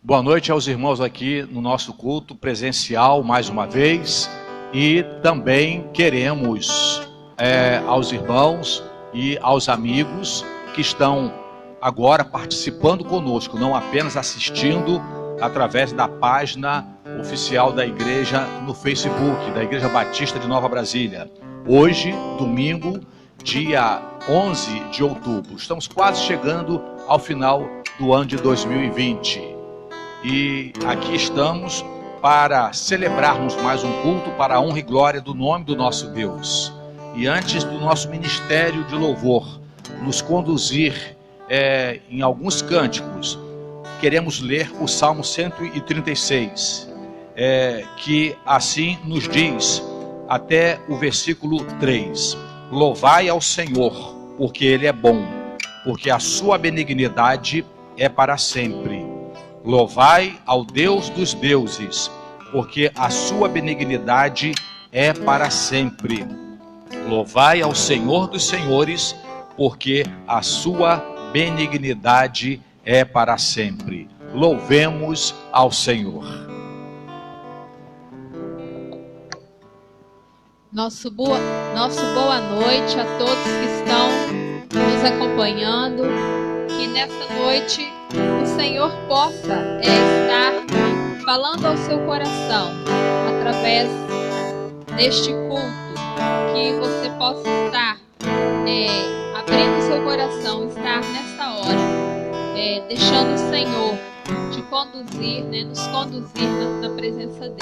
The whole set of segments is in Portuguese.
Boa noite aos irmãos aqui no nosso culto presencial mais uma vez, e também queremos aos irmãos e aos amigos que estão agora participando conosco, não apenas assistindo através da página oficial da igreja no Facebook, da Igreja Batista de Nova Brasília. Hoje, domingo, dia 11 de outubro, estamos quase chegando ao final do ano de 2020. E aqui estamos para celebrarmos mais um culto para a honra e glória do nome do nosso Deus. E antes do nosso ministério de louvor nos conduzir em alguns cânticos, queremos ler o Salmo 136, que assim nos diz até o versículo 3. Louvai ao Senhor, porque Ele é bom, porque a sua benignidade é para sempre. Louvai ao Deus dos deuses, porque a sua benignidade é para sempre. Louvai ao Senhor dos senhores, porque a sua benignidade é para sempre. Louvemos ao Senhor. Nosso boa noite a todos que estão nos acompanhando. Que nessa noite o Senhor possa estar falando ao seu coração através deste culto, que você possa estar abrindo seu coração, estar nessa hora deixando o Senhor te conduzir, nos conduzir na presença dele.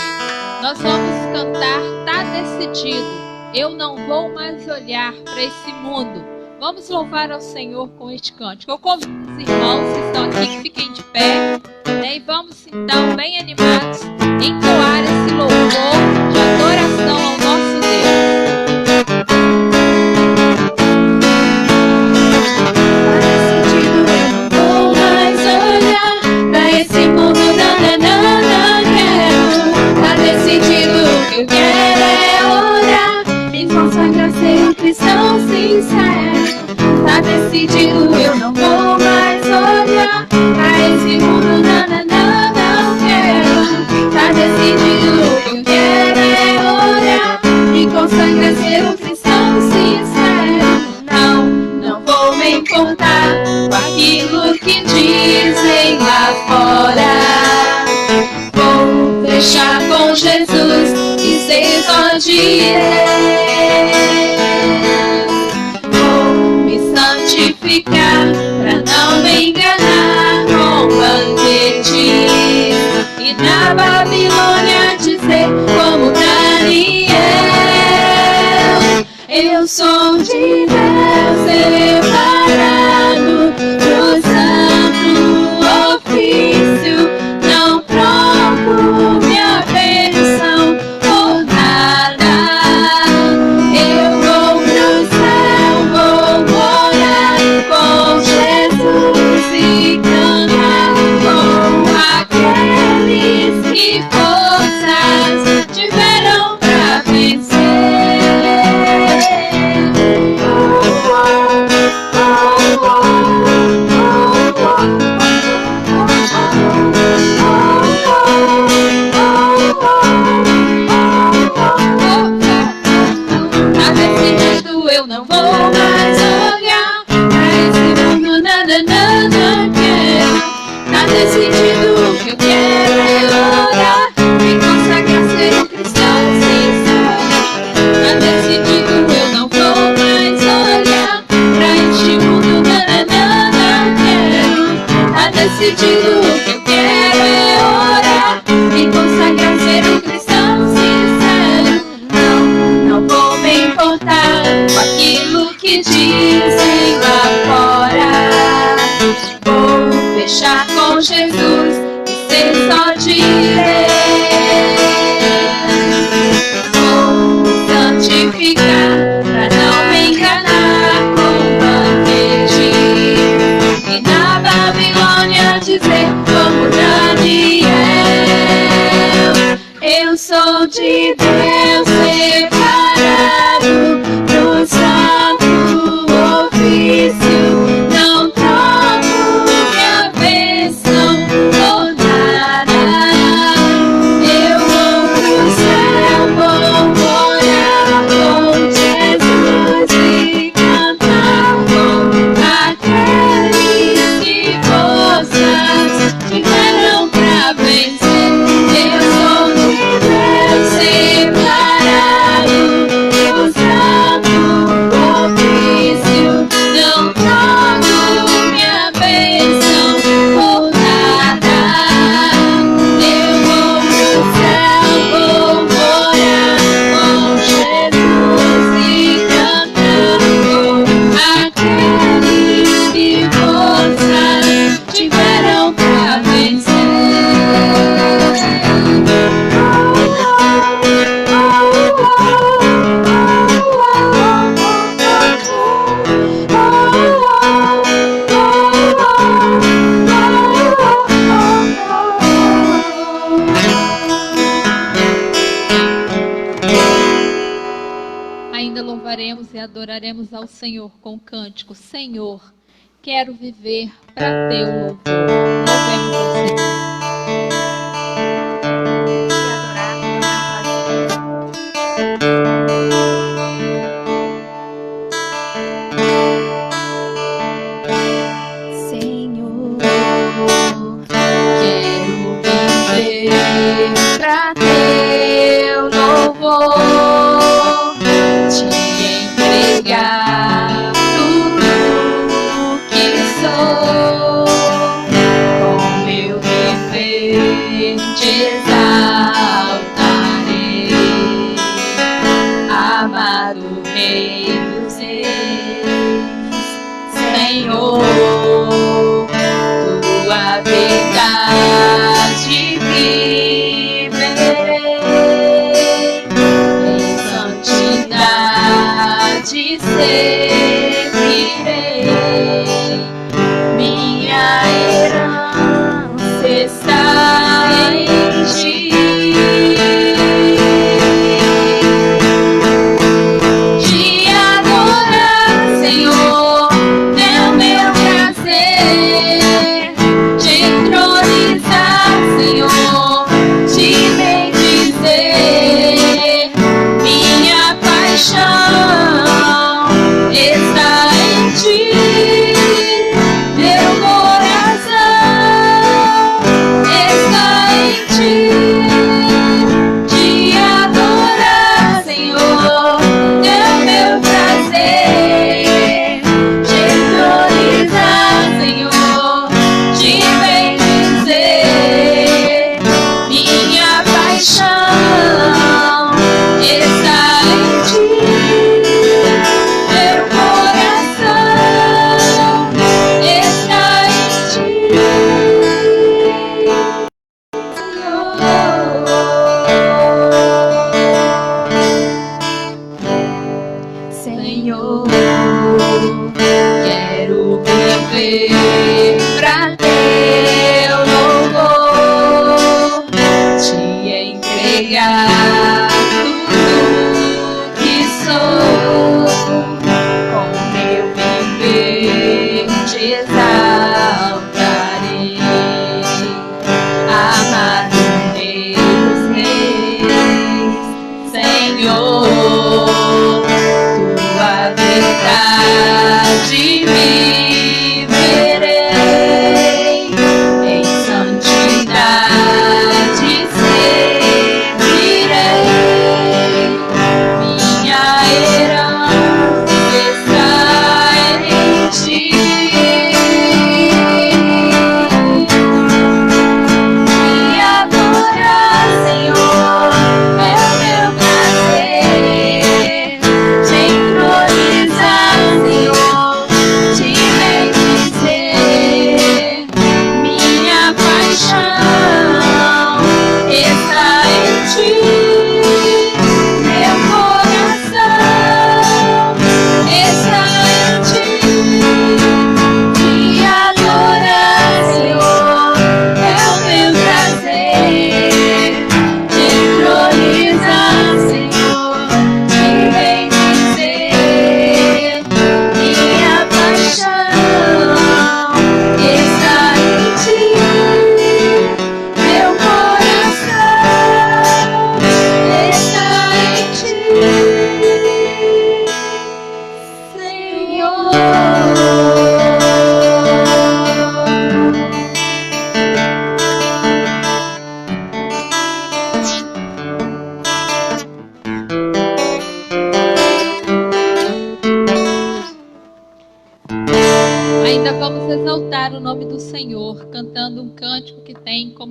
Nós vamos cantar Tá Decidido, eu não vou mais olhar para esse mundo. Vamos louvar ao Senhor com este cântico. Eu convido os irmãos que estão aqui que fiquem de pé, e vamos então, bem animados, entoar esse louvor de adoração ao nosso Deus. Tá decidido, eu quero é orar, me consagrar ser um cristão sincero. Tá decidido, eu não vou mais olhar pra esse mundo, não quero. Tá decidido, eu quero é orar, me consagrar ser um cristão sincero. Não vou me importar com aquilo que dizem lá fora. Vou fechar com Jesus e ser só de Ele. Vou me santificar pra não me enganar com banquete. E na Babilônia dizer como Daniel: eu sou de Deus separado pro santo ofício. Não troco minha bênção por nada. Eu vou pro céu, vou morar com Jesus e cantar com aqueles que forças tiveram pra vencer. Tá decidido, eu não vou mais olhar pra esse mundo, não quero. Tá decidido, que eu quero é orar, me consagrar ser um cristão sincero. Tá decidido, eu não vou mais olhar pra este mundo, não quero. Tá decidido, que eu quero é orar, me consagrar ser um cristão sincero. Não vou me importar com aquilo que dizem lá fora. Vou fechar com Jesus e ser só de Ele. Vou me santificar pra não me enganar com banquete. E na Babilônia dizer como Daniel: eu sou de Deus separado pro santo ofício. Não troco minha bênção por nada. adoraremos ao Senhor com o cântico: Senhor, quero viver para teu louvor. Louvemos ao Senhor.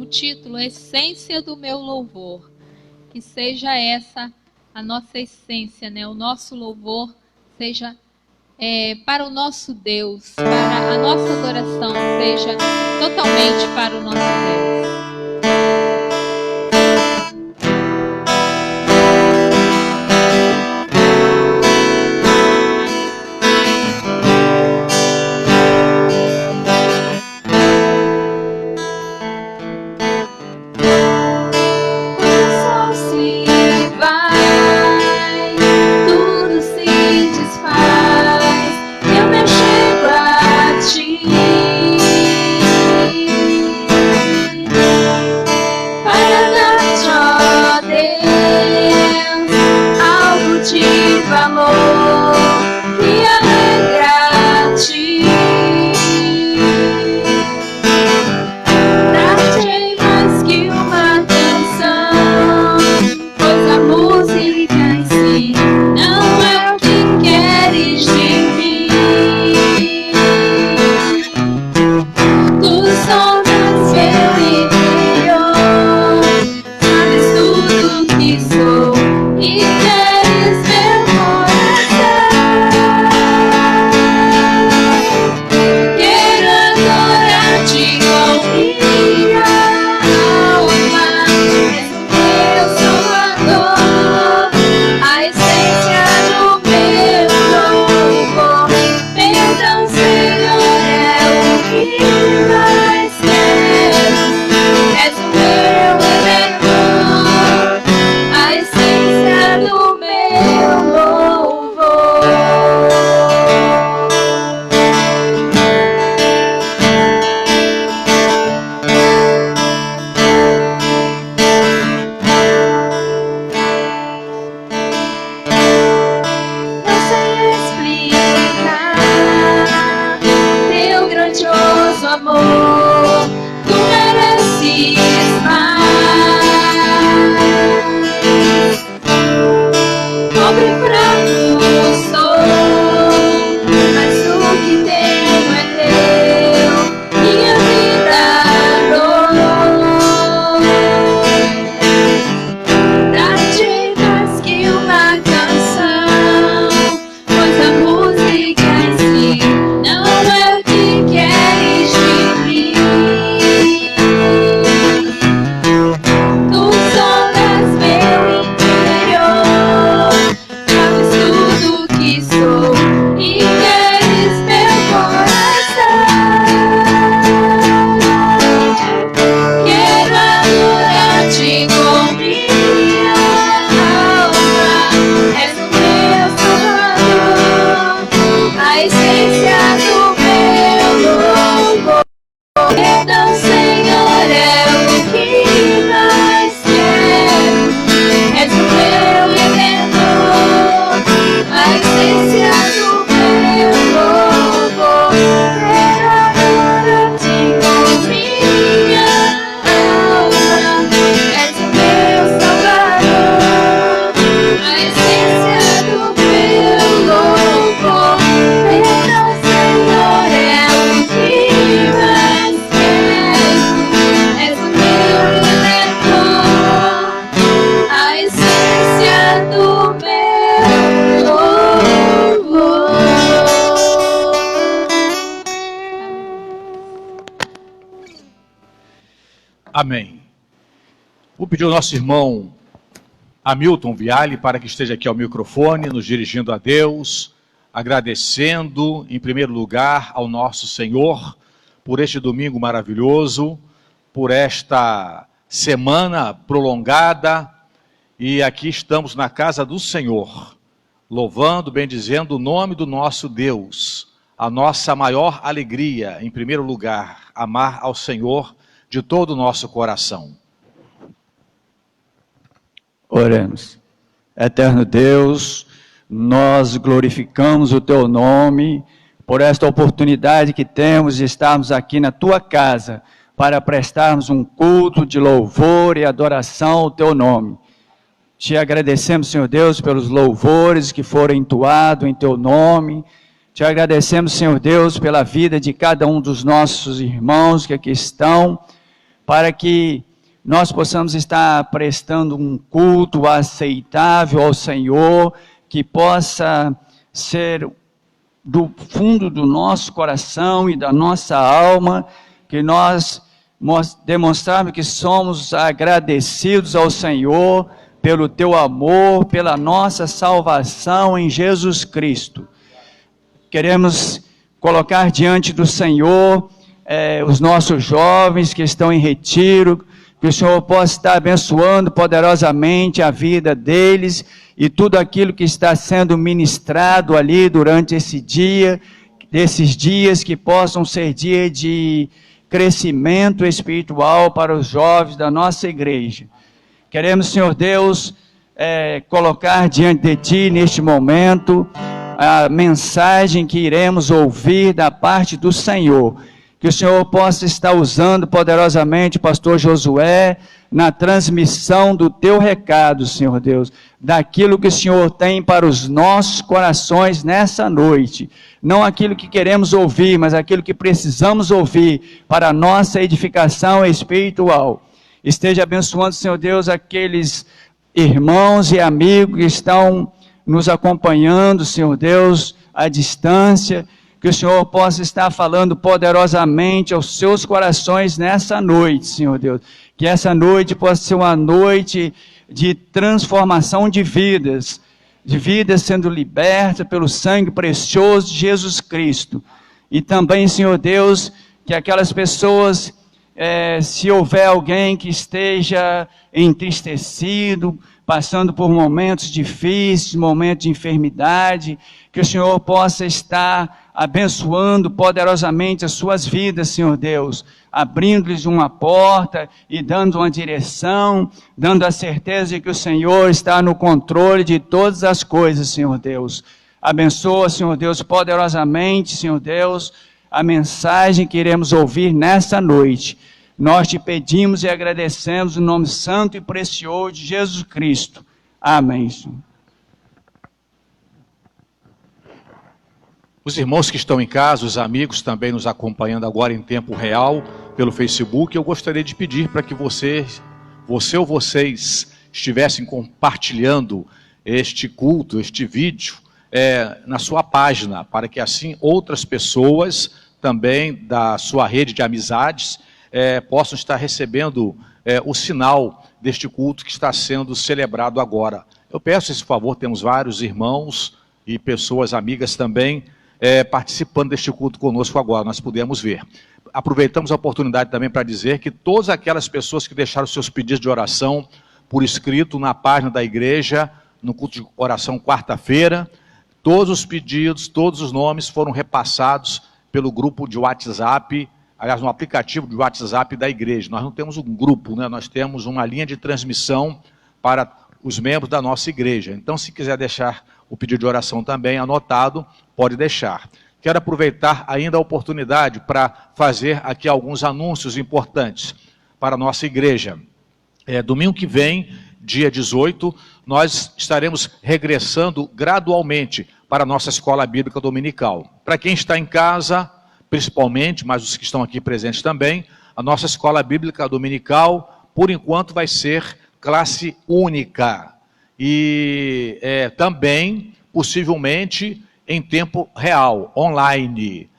Título, essência do meu louvor. Que seja essa a nossa essência, né? O nosso louvor seja para o nosso Deus, para a nossa adoração seja totalmente para o nosso Deus. Tudo se desfaz. amor, tu mereces mais. Pobre e fraco sou, mas o que tenho é teu, minha vida dou. Pra-te mais que uma canção, pois a música em si não é o que queres de mim. Tu sondas meu interior, sabes tudo que sou e queres meu coração. Quero adorar-te com minha alma, és o meu Salvador, a essência do meu louvor. Então, Senhor, é o que mais quero, és o meu Redentor, a essência do meu louvor. Quero adorar-te com minha alma, és o meu Salvador, a essência do meu louvor. Então, Senhor, é o que mais quero, és o meu Redentor, a essência do meu louvor. Amém. Vou pedir ao nosso irmão Hamilton Viale para que esteja aqui ao microfone, nos dirigindo a Deus, agradecendo, em primeiro lugar, ao nosso Senhor por este domingo maravilhoso, por esta semana prolongada, e aqui estamos na casa do Senhor, louvando, bendizendo o nome do nosso Deus, a nossa maior alegria, em primeiro lugar, amar ao Senhor de todo o nosso coração. Oremos. Eterno Deus, nós glorificamos o Teu nome por esta oportunidade que temos de estarmos aqui na Tua casa para prestarmos um culto de louvor e adoração ao Teu nome. Te agradecemos, Senhor Deus, pelos louvores que foram entoados em Teu nome. Te agradecemos, Senhor Deus, pela vida de cada um dos nossos irmãos que aqui estão, para que nós possamos estar prestando um culto aceitável ao Senhor, que possa ser do fundo do nosso coração e da nossa alma, que nós demonstrarmos que somos agradecidos ao Senhor pelo Teu amor, pela nossa salvação em Jesus Cristo. Queremos colocar diante do Senhor os nossos jovens que estão em retiro, que o Senhor possa estar abençoando poderosamente a vida deles e tudo aquilo que está sendo ministrado ali durante esse dia, desses dias que possam ser dia de crescimento espiritual para os jovens da nossa igreja. Queremos, Senhor Deus, colocar diante de Ti neste momento a mensagem que iremos ouvir da parte do Senhor. Que o Senhor possa estar usando poderosamente o pastor Josué na transmissão do Teu recado, Senhor Deus, daquilo que o Senhor tem para os nossos corações nessa noite. Não aquilo que queremos ouvir, mas aquilo que precisamos ouvir para a nossa edificação espiritual. Esteja abençoando, Senhor Deus, aqueles irmãos e amigos que estão nos acompanhando, Senhor Deus, à distância. Que o Senhor possa estar falando poderosamente aos seus corações nessa noite, Senhor Deus. Que essa noite possa ser uma noite de transformação de vidas sendo libertas pelo sangue precioso de Jesus Cristo. E também, Senhor Deus, que aquelas pessoas, se houver alguém que esteja entristecido, passando por momentos difíceis, momentos de enfermidade, que o Senhor possa estar abençoando poderosamente as suas vidas, Senhor Deus, abrindo-lhes uma porta e dando uma direção, dando a certeza de que o Senhor está no controle de todas as coisas, Senhor Deus. Abençoa, Senhor Deus, poderosamente, Senhor Deus, a mensagem que iremos ouvir nesta noite. Nós te pedimos e agradecemos no nome santo e precioso de Jesus Cristo. Amém, Senhor. Os irmãos que estão em casa, os amigos também nos acompanhando agora em tempo real pelo Facebook, eu gostaria de pedir para que você ou vocês estivessem compartilhando este culto, este vídeo, na sua página, para que assim outras pessoas também da sua rede de amizades possam estar recebendo o sinal deste culto que está sendo celebrado agora. Eu peço esse favor, temos vários irmãos e pessoas amigas também participando deste culto conosco agora, nós pudemos ver. Aproveitamos a oportunidade também para dizer que todas aquelas pessoas que deixaram seus pedidos de oração por escrito na página da igreja, no culto de oração quarta-feira, todos os pedidos, todos os nomes foram repassados pelo grupo de WhatsApp, aliás, no aplicativo de WhatsApp da igreja. Nós não temos um grupo, né? Nós temos uma linha de transmissão para os membros da nossa igreja. Então, se quiser deixar o pedido de oração também anotado, pode deixar. Quero aproveitar ainda a oportunidade para fazer aqui alguns anúncios importantes para a nossa igreja. Domingo que vem, dia 18, nós estaremos regressando gradualmente para a nossa escola bíblica dominical. Para quem está em casa, principalmente, mas os que estão aqui presentes também, a nossa escola bíblica dominical, por enquanto, vai ser classe única. E também, possivelmente, em tempo real, online.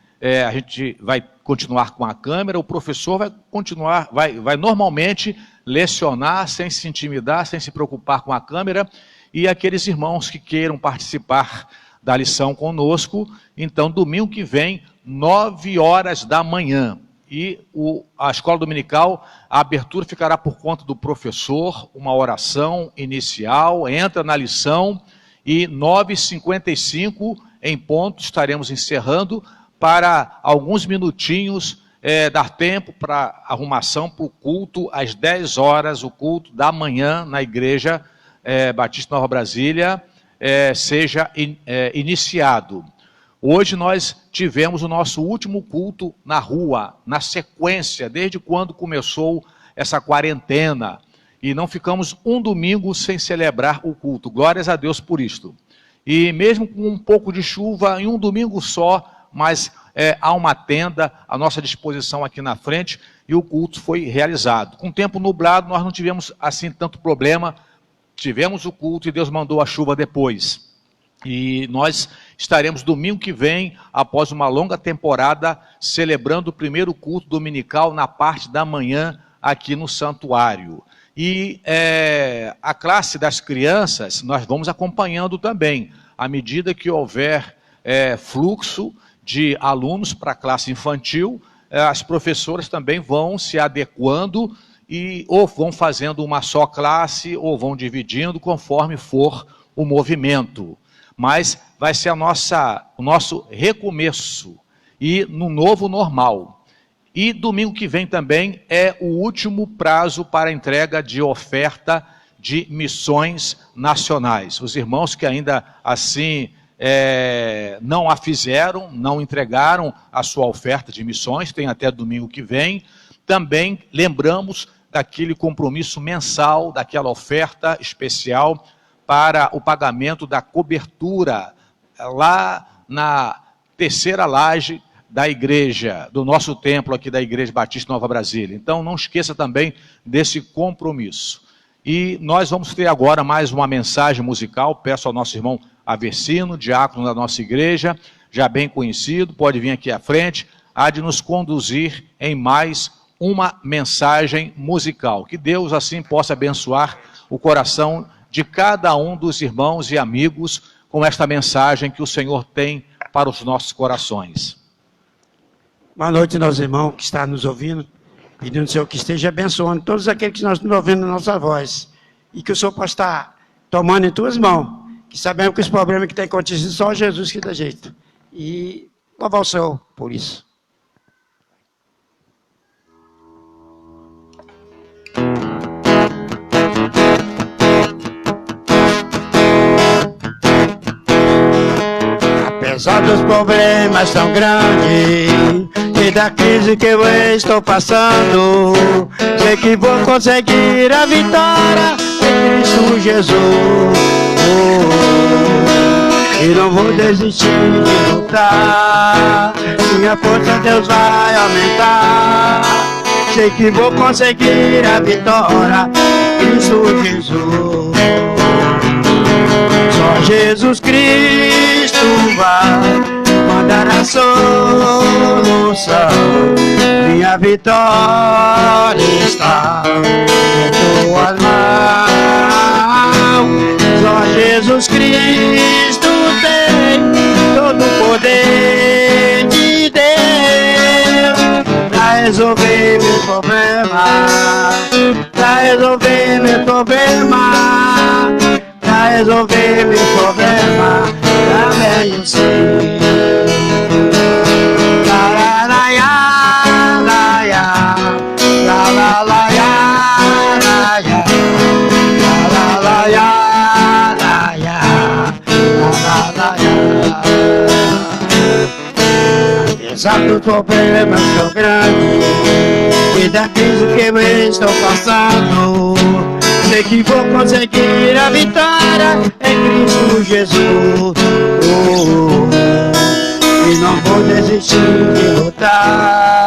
A gente vai continuar com a câmera, o professor vai continuar, vai normalmente lecionar sem se intimidar, sem se preocupar com a câmera, e aqueles irmãos que queiram participar da lição conosco, então domingo que vem, 9 horas da manhã, e a escola dominical, a abertura ficará por conta do professor, uma oração inicial, entra na lição, e 9h55, em ponto, estaremos encerrando, para alguns minutinhos, dar tempo para arrumação para o culto, às 10 horas, o culto da manhã, na igreja Batista Nova Brasília, seja iniciado. Hoje nós tivemos o nosso último culto na rua, na sequência, desde quando começou essa quarentena, e não ficamos um domingo sem celebrar o culto. Glórias a Deus por isto. E mesmo com um pouco de chuva, em um domingo só, mas há uma tenda à nossa disposição aqui na frente, e o culto foi realizado. Com o tempo nublado, nós não tivemos assim tanto problema, tivemos o culto e Deus mandou a chuva depois. E nós estaremos domingo que vem, após uma longa temporada, celebrando o primeiro culto dominical na parte da manhã aqui no santuário. E a classe das crianças, nós vamos acompanhando também. À medida que houver fluxo de alunos para a classe infantil, as professoras também vão se adequando e ou vão fazendo uma só classe ou vão dividindo conforme for o movimento. Mas vai ser o nosso recomeço e no novo normal. E domingo que vem também é o último prazo para a entrega de oferta de missões nacionais. Os irmãos que ainda assim não a fizeram, não entregaram a sua oferta de missões, tem até domingo que vem. Também lembramos daquele compromisso mensal, daquela oferta especial para o pagamento da cobertura lá na terceira laje da igreja, do nosso templo aqui da Igreja Batista Nova Brasília. Então não esqueça também desse compromisso. E nós vamos ter agora mais uma mensagem musical, peço ao nosso irmão Aversino, diácono da nossa igreja, já bem conhecido, pode vir aqui à frente, há de nos conduzir em mais uma mensagem musical. Que Deus assim possa abençoar o coração de cada um dos irmãos e amigos com esta mensagem que o Senhor tem para os nossos corações. Boa noite, meus irmãos que estão nos ouvindo, pedindo ao Senhor que esteja abençoando todos aqueles que nós estamos ouvindo na nossa voz, e que o Senhor possa estar tomando em tuas mãos, que sabemos que os problemas que tem acontecido, só Jesus que dá jeito, e louvar o Senhor por isso. Apesar dos problemas tão grandes, e da crise que eu estou passando. Sei que vou conseguir a vitória em Cristo Jesus. E não vou desistir de lutar. Minha força Deus vai aumentar. Sei que vou conseguir a vitória em Cristo Jesus. Só Jesus Cristo vai mandar a solução. Minha vitória está em tuas mãos. Só Jesus Cristo tem todo o poder de Deus pra resolver meu problema, pra resolver meu problema, pra resolver meu problema. Também eu sei. La la la ya, la ya, la la la ya, la ya, la la ya, la ya, la la ya. Apesar dos problemas tão grandes e da crise que eu estou passando, sei que vou conseguir a vitória em Cristo Jesus. E não vou desistir de lutar.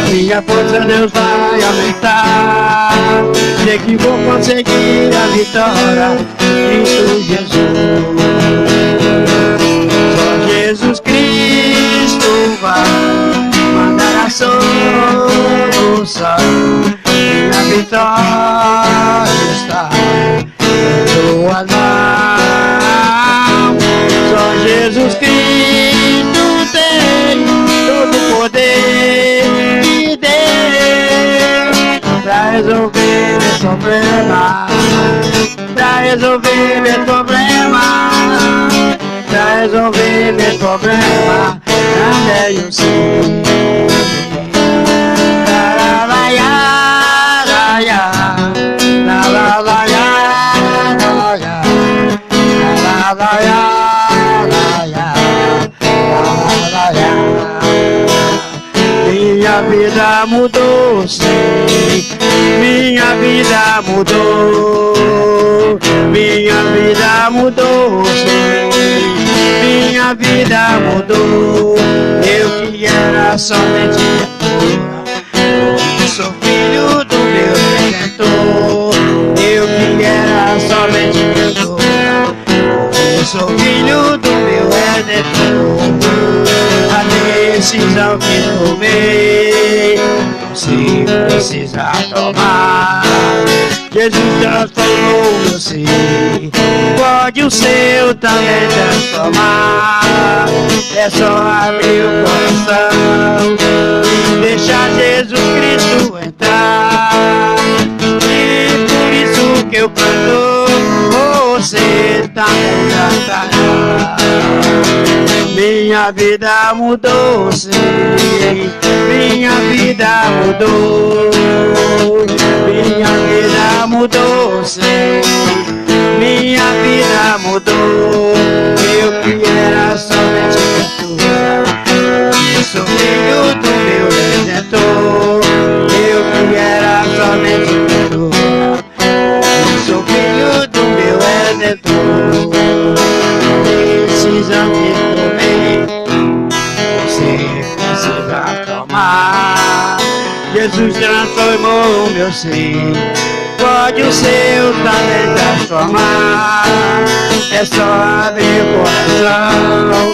Minha força Deus vai aumentar. Sei que vou conseguir a vitória em Cristo Jesus. Só Jesus Cristo vai mandar a solução. Minha vitória está em tuas mãos. Só Jesus Cristo tem todo o poder de Deus pra resolver meu problema, pra resolver meu problema, pra resolver meu problema. Também eu sei. La la la ya, la ya, la la la ya, la ya, la la ya, la ya, la ya. Minha vida mudou, sim. Minha vida mudou. Minha vida mudou, sim. Minha vida mudou. Eu que era somente hoje sou filho do meu Redentor. Eu que era somente hoje sou filho do meu Redentor. A decisão que tomei você precisa tomar. Jesus transformou meu ser, pode o seu também transformar. É só abrir o coração e deixar Jesus Cristo entrar. E por isso que eu canto, você também cantará. Minha vida mudou, sim. Minha vida mudou. Minha vida mudou, sim. Minha vida mudou. Eu que era somente criatura, sou filho do meu Redentor. Eu que era somente criatura, sou filho do meu Redentor. Decisão que tomei, você precisa tomar. Jesus transformou o meu ser, pode o seu também transformar. É só abrir o coração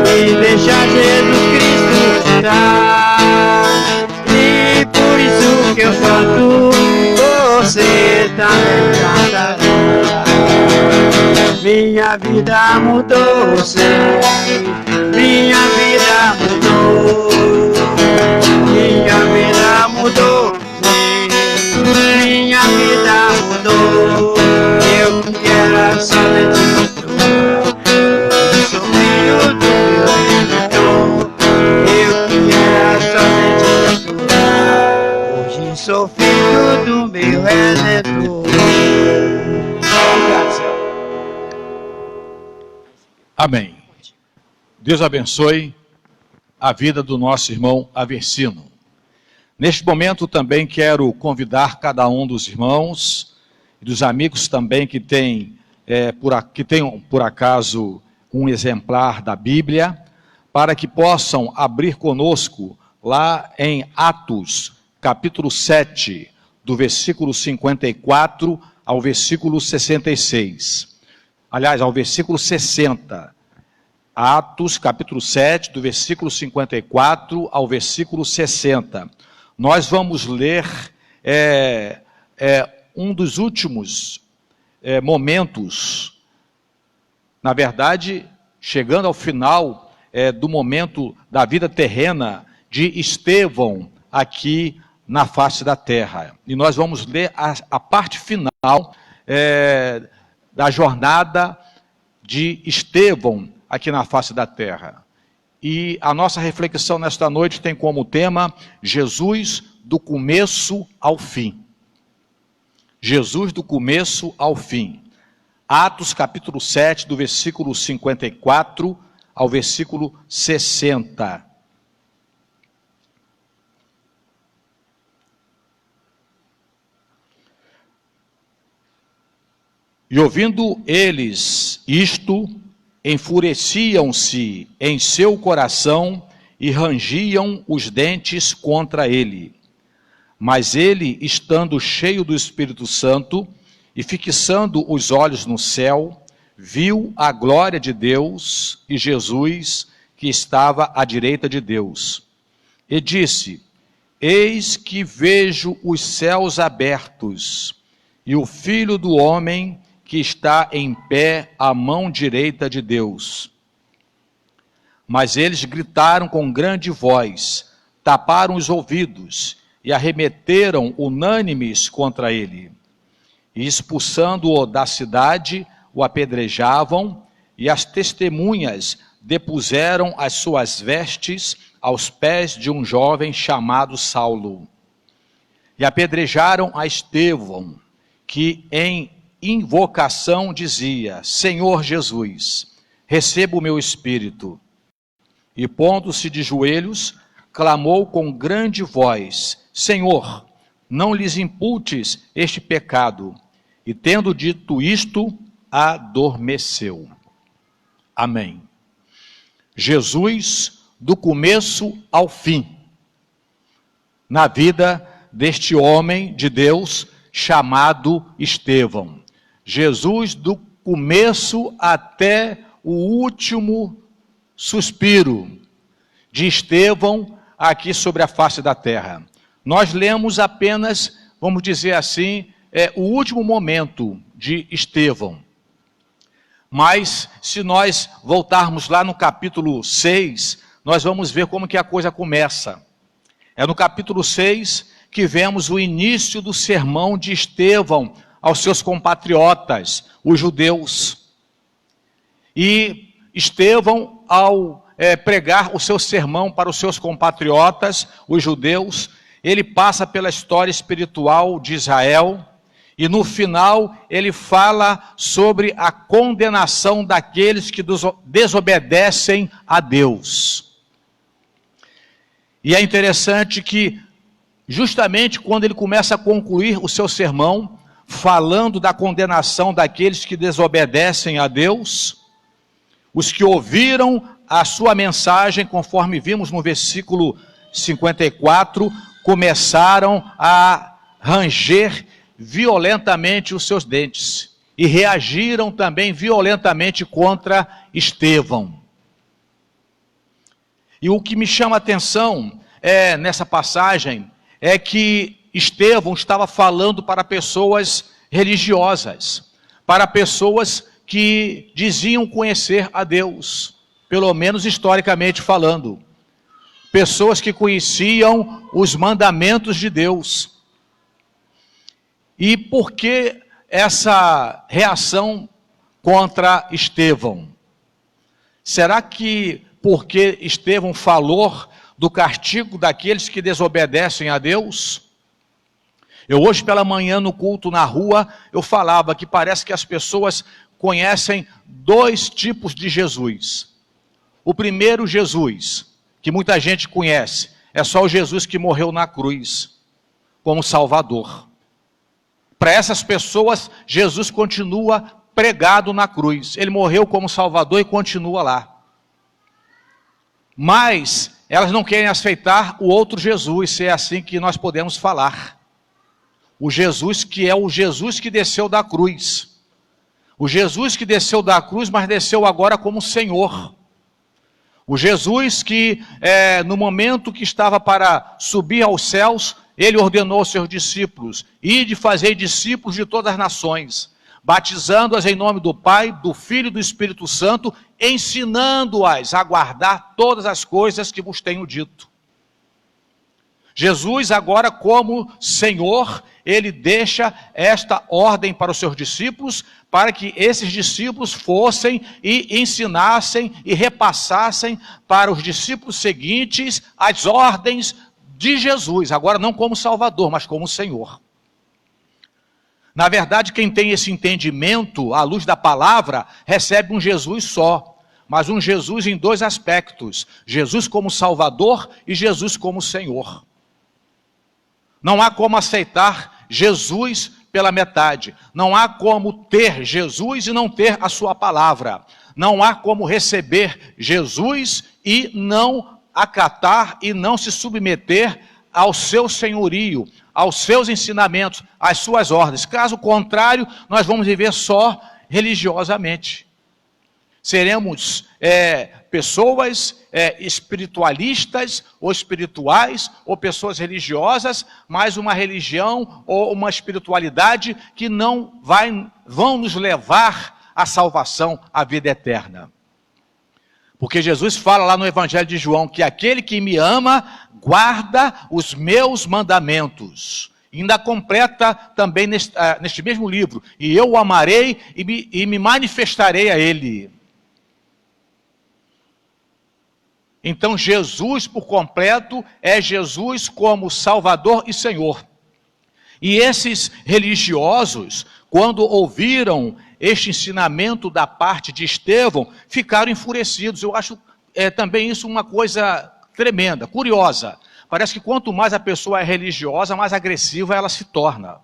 e deixar Jesus Cristo entrar. E por isso que eu canto, você também cantará. Minha vida mudou, sim. Minha vida mudou. Minha vida mudou, sim. Minha vida mudou. Eu que era somente sou filho do meu Redentor. Eu que era somente hoje sou filho do meu Redentor. Obrigado, Senhor. Amém. Deus abençoe a vida do nosso irmão Aversino. Neste momento também quero convidar cada um dos irmãos e dos amigos também que tenham por acaso um exemplar da Bíblia, para que possam abrir conosco lá em Atos, capítulo 7, do versículo 54 ao versículo 66. Aliás, ao versículo 60. Atos, capítulo 7, do versículo 54 ao versículo 60. Nós vamos ler um dos últimos momentos, na verdade, chegando ao final do momento da vida terrena de Estevão aqui na face da terra. E nós vamos ler a parte final da jornada de Estevão aqui na face da terra. E a nossa reflexão nesta noite tem como tema Jesus do começo ao fim. Jesus do começo ao fim. Atos capítulo 7, do versículo 54 ao versículo 60. E ouvindo eles isto, enfureciam-se em seu coração e rangiam os dentes contra ele. Mas ele, estando cheio do Espírito Santo e fixando os olhos no céu, viu a glória de Deus e Jesus, que estava à direita de Deus. E disse: Eis que vejo os céus abertos e o Filho do Homem que está em pé à mão direita de Deus. Mas eles gritaram com grande voz, taparam os ouvidos e arremeteram unânimes contra ele. E expulsando-o da cidade, o apedrejavam, e as testemunhas depuseram as suas vestes aos pés de um jovem chamado Saulo. E apedrejaram a Estevão, que em invocação dizia: Senhor Jesus, receba o meu espírito. E pondo-se de joelhos, clamou com grande voz: Senhor, não lhes imputes este pecado. E tendo dito isto, adormeceu. Amém. Jesus do começo ao fim, na vida deste homem de Deus chamado Estevão. Jesus do começo até o último suspiro de Estevão aqui sobre a face da terra. Nós lemos apenas, vamos dizer assim, o último momento de Estevão. Mas se nós voltarmos lá no capítulo 6, nós vamos ver como que a coisa começa. É no capítulo 6 que vemos o início do sermão de Estevão aos seus compatriotas, os judeus. E Estevão, ao pregar o seu sermão para os seus compatriotas, os judeus, ele passa pela história espiritual de Israel, e no final ele fala sobre a condenação daqueles que desobedecem a Deus. E é interessante que, justamente quando ele começa a concluir o seu sermão, falando da condenação daqueles que desobedecem a Deus, os que ouviram a sua mensagem, conforme vimos no versículo 54, começaram a ranger violentamente os seus dentes e reagiram também violentamente contra Estevão. E o que me chama a atenção nessa passagem é que Estevão estava falando para pessoas religiosas, para pessoas que diziam conhecer a Deus, pelo menos historicamente falando. Pessoas que conheciam os mandamentos de Deus. E por que essa reação contra Estevão? Será que porque Estevão falou do castigo daqueles que desobedecem a Deus? Eu hoje pela manhã no culto na rua, eu falava que parece que as pessoas conhecem dois tipos de Jesus. O primeiro Jesus, que muita gente conhece. É só o Jesus que morreu na cruz como Salvador. Para essas pessoas, Jesus continua pregado na cruz. Ele morreu como Salvador e continua lá. Mas elas não querem aceitar o outro Jesus, se é assim que nós podemos falar. O Jesus que é o Jesus que desceu da cruz. O Jesus que desceu da cruz, mas desceu agora como Senhor. O Jesus que, no momento que estava para subir aos céus, ele ordenou aos seus discípulos: ide fazer discípulos de todas as nações, batizando-as em nome do Pai, do Filho e do Espírito Santo, ensinando-as a guardar todas as coisas que vos tenho dito. Jesus agora, como Senhor, ele deixa esta ordem para os seus discípulos, para que esses discípulos fossem e ensinassem e repassassem para os discípulos seguintes as ordens de Jesus, agora não como Salvador, mas como Senhor. Na verdade, quem tem esse entendimento, à luz da palavra, recebe um Jesus só, mas um Jesus em dois aspectos: Jesus como Salvador e Jesus como Senhor. Não há como aceitar Jesus pela metade. Não há como ter Jesus e não ter a sua palavra. Não há como receber Jesus e não acatar e não se submeter ao seu senhorio, aos seus ensinamentos, às suas ordens. Caso contrário, nós vamos viver só religiosamente. Seremos pessoas espiritualistas ou espirituais, ou pessoas religiosas, mas uma religião ou uma espiritualidade que não vão nos levar à salvação, à vida eterna. Porque Jesus fala lá no Evangelho de João que aquele que me ama guarda os meus mandamentos. E ainda completa também neste mesmo livro: e eu o amarei e me manifestarei a ele. Então Jesus por completo é Jesus como Salvador e Senhor. E esses religiosos, quando ouviram este ensinamento da parte de Estevão, ficaram enfurecidos. Eu acho também isso uma coisa tremenda, curiosa. Parece que quanto mais a pessoa é religiosa, mais agressiva ela se torna.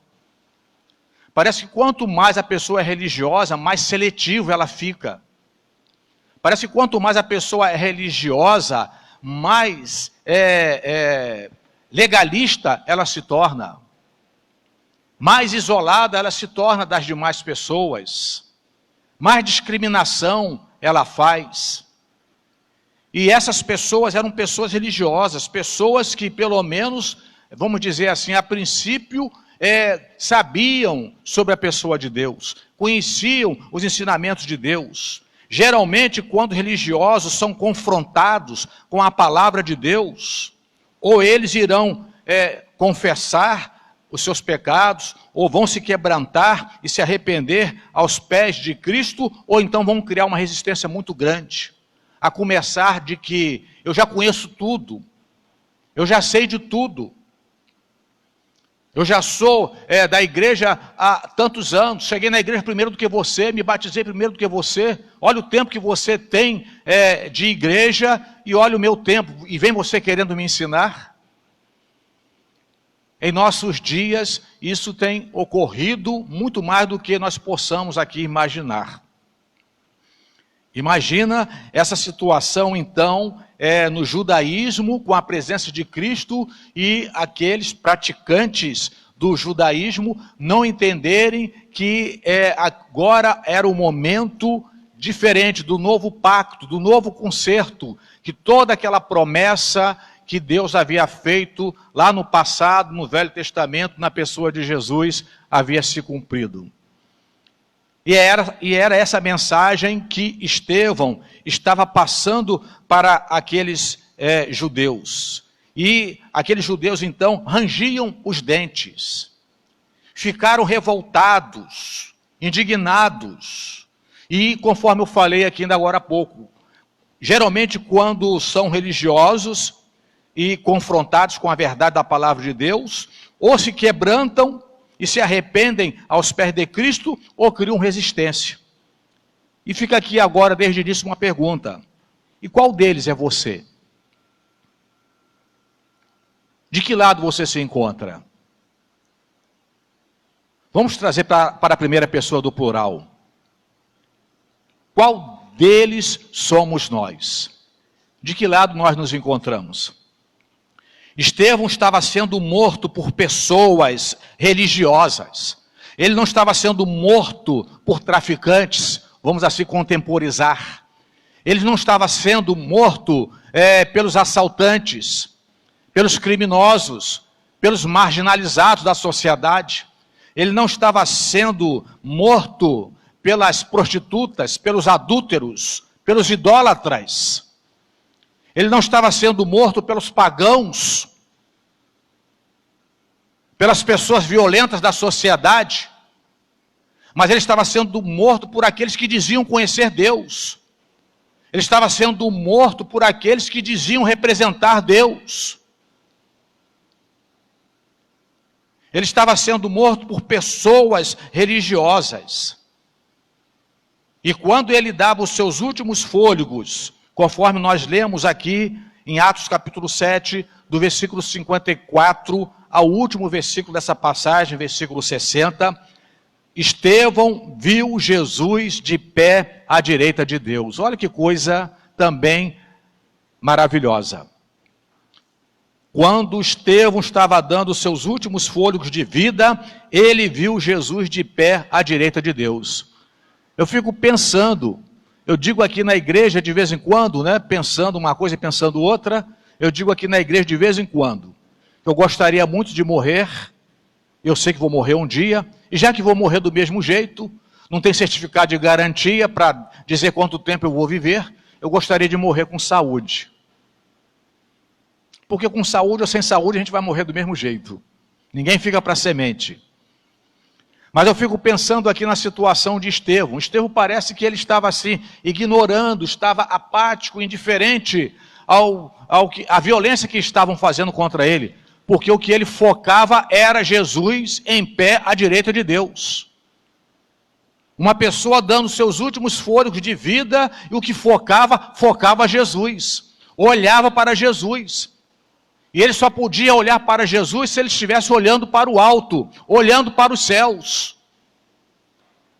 Parece que quanto mais a pessoa é religiosa, mais seletiva ela fica. Parece que quanto mais a pessoa é religiosa, mais legalista ela se torna. Mais isolada ela se torna das demais pessoas. Mais discriminação ela faz. E essas pessoas eram pessoas religiosas, pessoas que pelo menos, vamos dizer assim, a princípio, sabiam sobre a pessoa de Deus, conheciam os ensinamentos de Deus. Geralmente, quando religiosos são confrontados com a palavra de Deus, ou eles irão confessar os seus pecados, ou vão se quebrantar e se arrepender aos pés de Cristo, ou então vão criar uma resistência muito grande, a começar de que eu já conheço tudo, eu já sei de tudo, eu já sou da igreja há tantos anos, cheguei na igreja primeiro do que você, me batizei primeiro do que você, olha o tempo que você tem de igreja e olha o meu tempo, e vem você querendo me ensinar. Em nossos dias, isso tem ocorrido muito mais do que nós possamos aqui imaginar. Imagina essa situação, então, no judaísmo, com a presença de Cristo, e aqueles praticantes do judaísmo não entenderem que agora era o momento diferente do novo pacto, do novo concerto, que toda aquela promessa que Deus havia feito lá no passado, no Velho Testamento, na pessoa de Jesus, havia se cumprido. E era essa mensagem que Estevão estava passando para aqueles judeus. E aqueles judeus, então, rangiam os dentes. Ficaram revoltados, indignados. E, conforme eu falei aqui ainda agora há pouco, geralmente quando são religiosos e confrontados com a verdade da palavra de Deus, ou se quebrantam e se arrependem aos pés de Cristo, ou criam resistência. E fica aqui agora, desde o início, uma pergunta: e qual deles é você? De que lado você se encontra? Vamos trazer para a primeira pessoa do plural. Qual deles somos nós? De que lado nós nos encontramos? Estevão estava sendo morto por pessoas religiosas. Ele não estava sendo morto por traficantes, vamos assim contemporizar. Ele não estava sendo morto pelos assaltantes, pelos criminosos, pelos marginalizados da sociedade. Ele não estava sendo morto pelas prostitutas, pelos adúlteros, pelos idólatras. Ele não estava sendo morto pelos pagãos, pelas pessoas violentas da sociedade, mas ele estava sendo morto por aqueles que diziam conhecer Deus. Ele estava sendo morto por aqueles que diziam representar Deus. Ele estava sendo morto por pessoas religiosas. E quando ele dava os seus últimos fôlegos, conforme nós lemos aqui em Atos capítulo 7, do versículo 54 ao último versículo dessa passagem, versículo 60, Estevão viu Jesus de pé à direita de Deus. Olha que coisa também maravilhosa. Quando Estevão estava dando os seus últimos fôlegos de vida, ele viu Jesus de pé à direita de Deus. Eu fico pensando, eu digo aqui na igreja de vez em quando, né, pensando uma coisa e pensando outra, eu digo aqui na igreja de vez em quando, eu gostaria muito de morrer, eu sei que vou morrer um dia, e já que vou morrer do mesmo jeito, não tem certificado de garantia para dizer quanto tempo eu vou viver, eu gostaria de morrer com saúde. Porque com saúde ou sem saúde a gente vai morrer do mesmo jeito. Ninguém fica para semente. Mas eu fico pensando aqui na situação de Estevão. Estevão parece que ele estava assim, ignorando, estava apático, indiferente à violência que estavam fazendo contra ele. Porque o que ele focava era Jesus em pé à direita de Deus. Uma pessoa dando seus últimos fôlegos de vida, e o que focava Jesus. Olhava para Jesus. E ele só podia olhar para Jesus se ele estivesse olhando para o alto, olhando para os céus.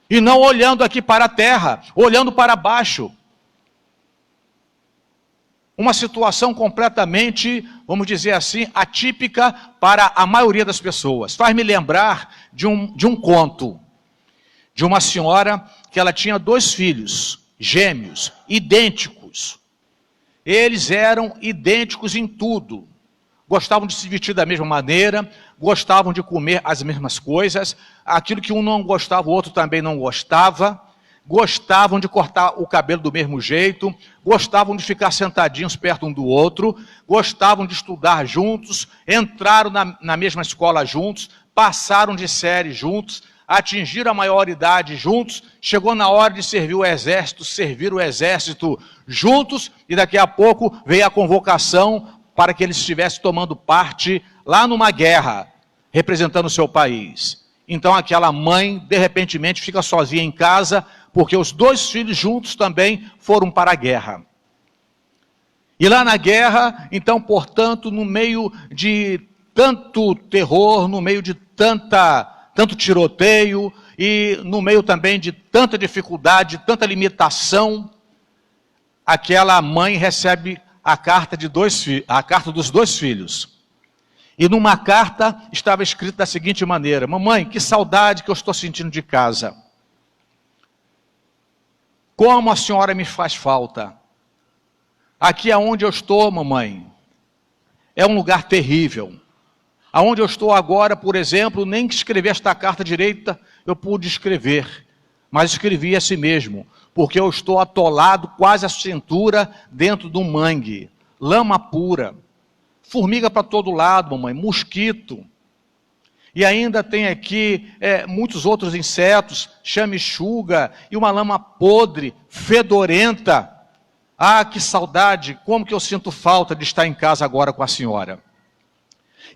E não olhando aqui para a terra, olhando para baixo. Uma situação completamente, vamos dizer assim, atípica para a maioria das pessoas. Faz-me lembrar de um conto, de uma senhora que ela tinha 2 filhos, gêmeos, idênticos. Eles eram idênticos em tudo. Gostavam de se vestir da mesma maneira, gostavam de comer as mesmas coisas, aquilo que um não gostava, o outro também não gostava, gostavam de cortar o cabelo do mesmo jeito, gostavam de ficar sentadinhos perto um do outro, gostavam de estudar juntos, entraram na mesma escola juntos, passaram de série juntos, atingiram a maioridade juntos, chegou na hora de servir o exército juntos, e daqui a pouco veio a convocação para que eles estivessem tomando parte lá numa guerra, representando o seu país. Então aquela mãe, de repente, fica sozinha em casa, porque os 2 filhos juntos também foram para a guerra. E lá na guerra, então, portanto, no meio de tanto terror, no meio de tanto tiroteio, e no meio também de tanta dificuldade, tanta limitação, aquela mãe recebe a carta dos 2 filhos. E numa carta estava escrito da seguinte maneira: mamãe, que saudade que eu estou sentindo de casa. Como a senhora me faz falta. Aqui aonde eu estou, mamãe, é um lugar terrível. Aonde eu estou agora, por exemplo, nem escrever esta carta direita eu pude escrever, mas escrevi assim mesmo, porque eu estou atolado quase à cintura dentro de um mangue, lama pura, formiga para todo lado, mamãe, mosquito, e ainda tem aqui muitos outros insetos, chamichuga e uma lama podre, fedorenta. Ah, que saudade, como que eu sinto falta de estar em casa agora com a senhora.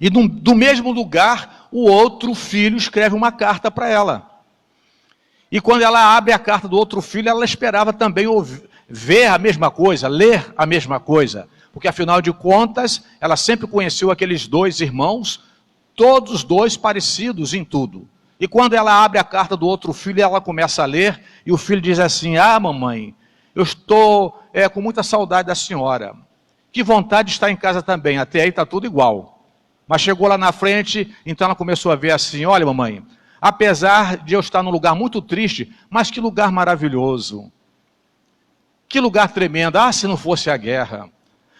E do mesmo lugar, o outro filho escreve uma carta para ela. E quando ela abre a carta do outro filho, ela esperava também ver a mesma coisa, ler a mesma coisa. porque afinal de contas, ela sempre conheceu aqueles dois irmãos, todos os dois parecidos em tudo. E quando ela abre a carta do outro filho, ela começa a ler, e o filho diz assim: ah, mamãe, eu estou com muita saudade da senhora. Que vontade de estar em casa também, até aí está tudo igual. Mas chegou lá na frente, então ela começou a ver assim: olha, mamãe, apesar de eu estar num lugar muito triste, mas que lugar maravilhoso. Que lugar tremendo. Ah, se não fosse a guerra.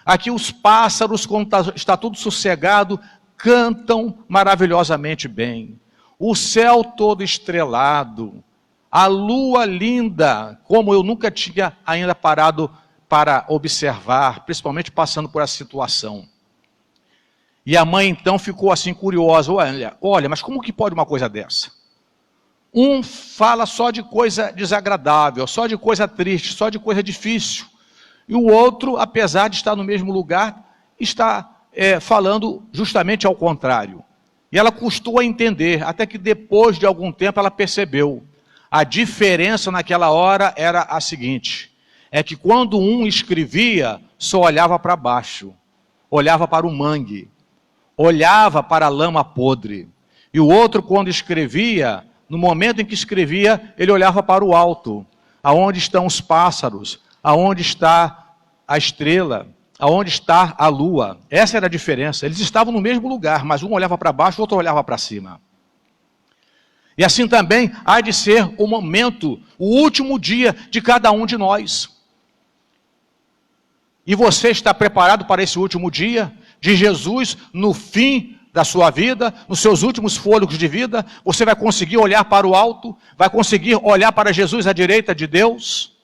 Aqui os pássaros, quando está tudo sossegado, cantam maravilhosamente bem. O céu todo estrelado. A lua linda, como eu nunca tinha ainda parado para observar, principalmente passando por essa situação. E a mãe então ficou assim curiosa: olha, mas como que pode uma coisa dessa? Um fala só de coisa desagradável, só de coisa triste, só de coisa difícil. E o outro, apesar de estar no mesmo lugar, está falando justamente ao contrário. E ela custou a entender, até que depois de algum tempo ela percebeu. A diferença naquela hora era a seguinte: é que quando um escrevia, só olhava para baixo, olhava para o mangue, olhava para a lama podre. E o outro, quando escrevia, no momento em que escrevia, ele olhava para o alto, aonde estão os pássaros, aonde está a estrela, aonde está a lua. Essa era a diferença. Eles estavam no mesmo lugar, mas um olhava para baixo, o outro olhava para cima. E assim também há de ser o momento, o último dia de cada um de nós. E você está preparado para esse último dia de Jesus no fim da sua vida, nos seus últimos fôlegos de vida? Você vai conseguir olhar para o alto? Vai conseguir olhar para Jesus à direita de Deus?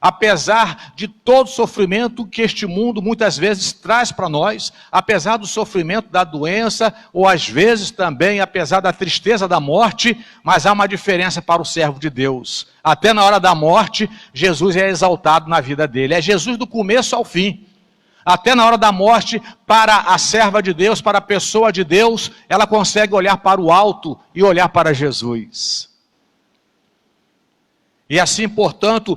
Apesar de todo o sofrimento que este mundo muitas vezes traz para nós, apesar do sofrimento da doença, ou às vezes também apesar da tristeza da morte, mas há uma diferença para o servo de Deus. Até na hora da morte, Jesus é exaltado na vida dele. É Jesus do começo ao fim. Até na hora da morte, para a serva de Deus, para a pessoa de Deus, ela consegue olhar para o alto e olhar para Jesus. E assim, portanto,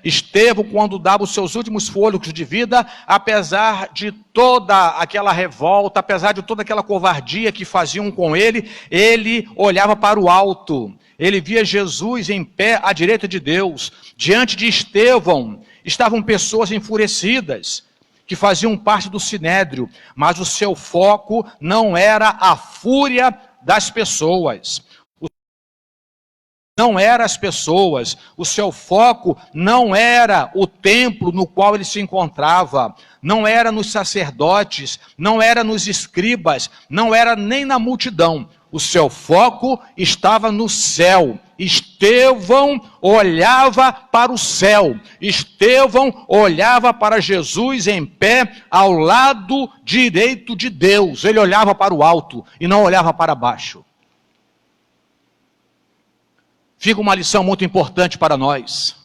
Estevão, quando dava os seus últimos fôlegos de vida, apesar de toda aquela revolta, apesar de toda aquela covardia que faziam com ele olhava para o alto. Ele via Jesus em pé à direita de Deus. Diante de Estevão estavam pessoas enfurecidas, que faziam parte do sinédrio, mas o seu foco não era a fúria das pessoas. Não era as pessoas, o seu foco não era o templo no qual ele se encontrava, não era nos sacerdotes, não era nos escribas, não era nem na multidão. O seu foco estava no céu. Estevão olhava para o céu. Estevão olhava para Jesus em pé ao lado direito de Deus. Ele olhava para o alto e não olhava para baixo. Fica uma lição muito importante para nós.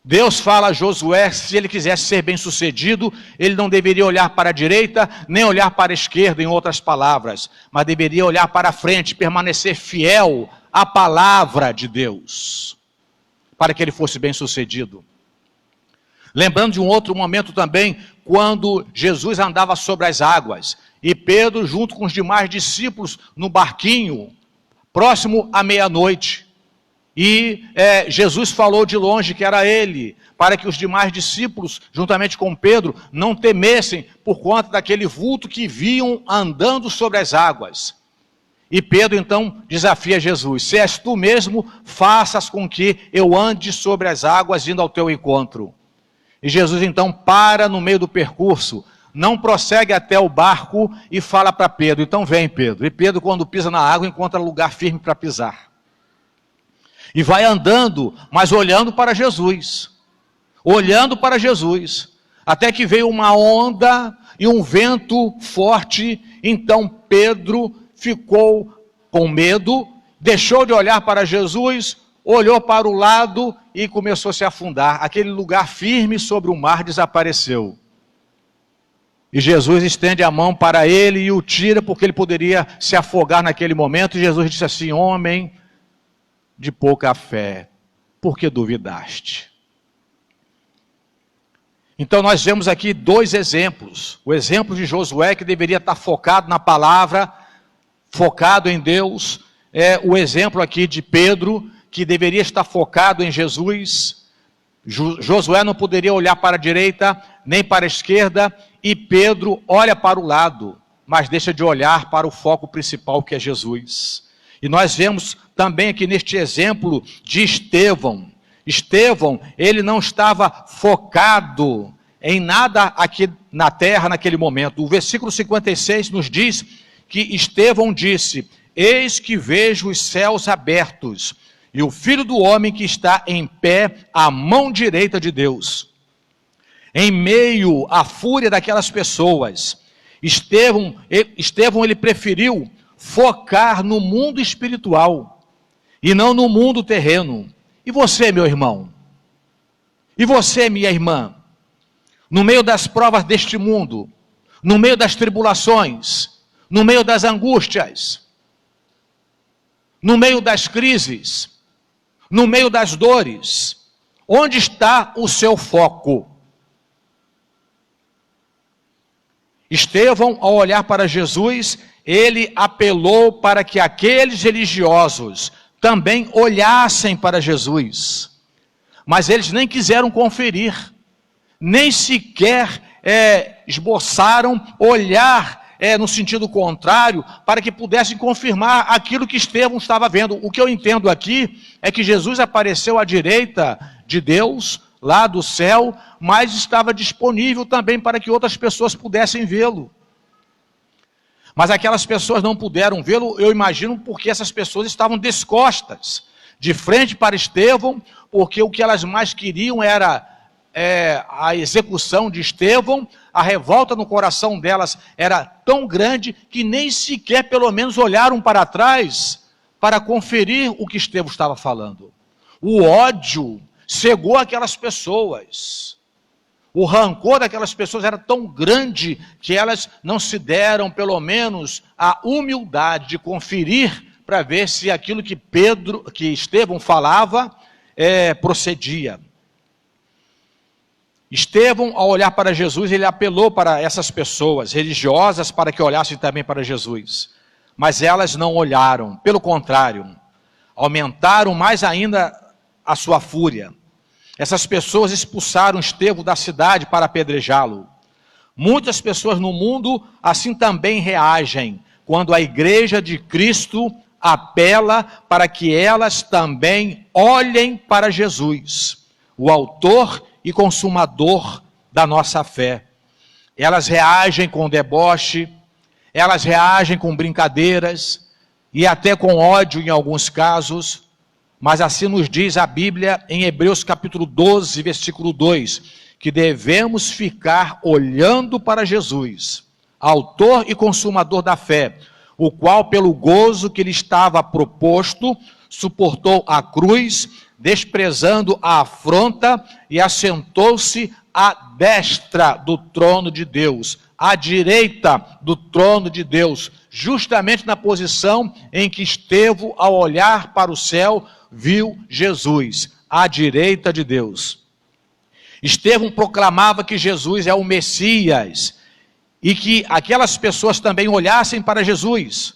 Deus fala a Josué, se ele quisesse ser bem-sucedido, ele não deveria olhar para a direita, nem olhar para a esquerda, em outras palavras, mas deveria olhar para a frente, permanecer fiel à palavra de Deus, para que ele fosse bem-sucedido. Lembrando de um outro momento também, quando Jesus andava sobre as águas, e Pedro, junto com os demais discípulos, no barquinho, próximo à meia-noite, e Jesus falou de longe que era ele, para que os demais discípulos, juntamente com Pedro, não temessem por conta daquele vulto que viam andando sobre as águas. E Pedro então desafia Jesus: se és tu mesmo, faças com que eu ande sobre as águas indo ao teu encontro. E Jesus então para no meio do percurso, não prossegue até o barco e fala para Pedro: então vem, Pedro. E Pedro, quando pisa na água, encontra lugar firme para pisar. E vai andando, mas olhando para Jesus. Olhando para Jesus. Até que veio uma onda e um vento forte. Então Pedro ficou com medo, deixou de olhar para Jesus, olhou para o lado e começou a se afundar. Aquele lugar firme sobre o mar desapareceu. E Jesus estende a mão para ele e o tira, porque ele poderia se afogar naquele momento. E Jesus disse assim: homem de pouca fé, por que duvidaste? Então nós vemos aqui dois exemplos. O exemplo de Josué, que deveria estar focado na palavra, focado em Deus. O exemplo aqui de Pedro, que deveria estar focado em Jesus. Josué não poderia olhar para a direita, nem para a esquerda, e Pedro olha para o lado, mas deixa de olhar para o foco principal, que é Jesus. E nós vemos também aqui neste exemplo de Estevão. Estevão, ele não estava focado em nada aqui na terra naquele momento. O versículo 56 nos diz que Estevão disse: eis que vejo os céus abertos, e o Filho do Homem que está em pé à mão direita de Deus. Em meio à fúria daquelas pessoas, Estevão ele preferiu focar no mundo espiritual e não no mundo terreno. E você, meu irmão? E você, minha irmã? No meio das provas deste mundo, no meio das tribulações, no meio das angústias, no meio das crises, no meio das dores, onde está o seu foco? Estevão, ao olhar para Jesus, ele apelou para que aqueles religiosos também olhassem para Jesus. Mas eles nem quiseram conferir, nem sequer esboçaram olhar no sentido contrário, para que pudessem confirmar aquilo que Estevão estava vendo. O que eu entendo aqui é que Jesus apareceu à direita de Deus, lá do céu, mas estava disponível também para que outras pessoas pudessem vê-lo. Mas aquelas pessoas não puderam vê-lo, eu imagino, porque essas pessoas estavam descostas, de frente para Estevão, porque o que elas mais queriam era a execução de Estevão. A revolta no coração delas era tão grande que nem sequer, pelo menos, olharam para trás para conferir o que Estevão estava falando. O ódio cegou aquelas pessoas. O rancor daquelas pessoas era tão grande que elas não se deram, pelo menos, a humildade de conferir para ver se aquilo que Estevão falava procedia. Estevão, ao olhar para Jesus, ele apelou para essas pessoas religiosas para que olhassem também para Jesus. Mas elas não olharam, pelo contrário, aumentaram mais ainda a sua fúria. Essas pessoas expulsaram Estevão da cidade para apedrejá-lo. Muitas pessoas no mundo assim também reagem, quando a igreja de Cristo apela para que elas também olhem para Jesus, o autor e consumador da nossa fé. Elas reagem com deboche, elas reagem com brincadeiras e até com ódio em alguns casos. Mas assim nos diz a Bíblia em Hebreus capítulo 12, versículo 2, que devemos ficar olhando para Jesus, autor e consumador da fé, o qual pelo gozo que lhe estava proposto, suportou a cruz, desprezando a afronta, e assentou-se à destra do trono de Deus, à direita do trono de Deus, justamente na posição em que Estevão, ao olhar para o céu, viu Jesus, à direita de Deus. Estevão proclamava que Jesus é o Messias, e que aquelas pessoas também olhassem para Jesus,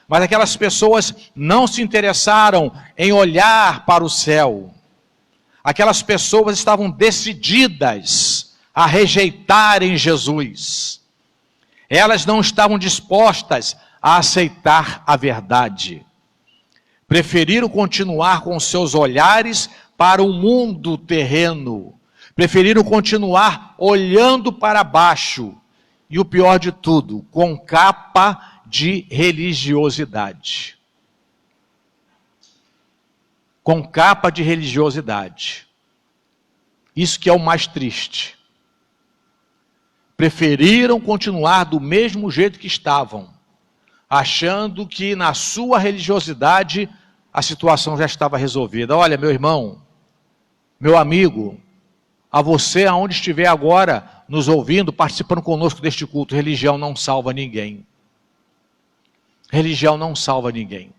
mas aquelas pessoas não se interessaram em olhar para o céu. Aquelas pessoas estavam decididas a rejeitarem Jesus. Elas não estavam dispostas a aceitar a verdade. Preferiram continuar com seus olhares para o mundo terreno. Preferiram continuar olhando para baixo. E o pior de tudo, com capa de religiosidade. Com capa de religiosidade. Isso que é o mais triste. Preferiram continuar do mesmo jeito que estavam, achando que na sua religiosidade a situação já estava resolvida. Olha, meu irmão, meu amigo, a você aonde estiver agora nos ouvindo, participando conosco deste culto, religião não salva ninguém. Religião não salva ninguém.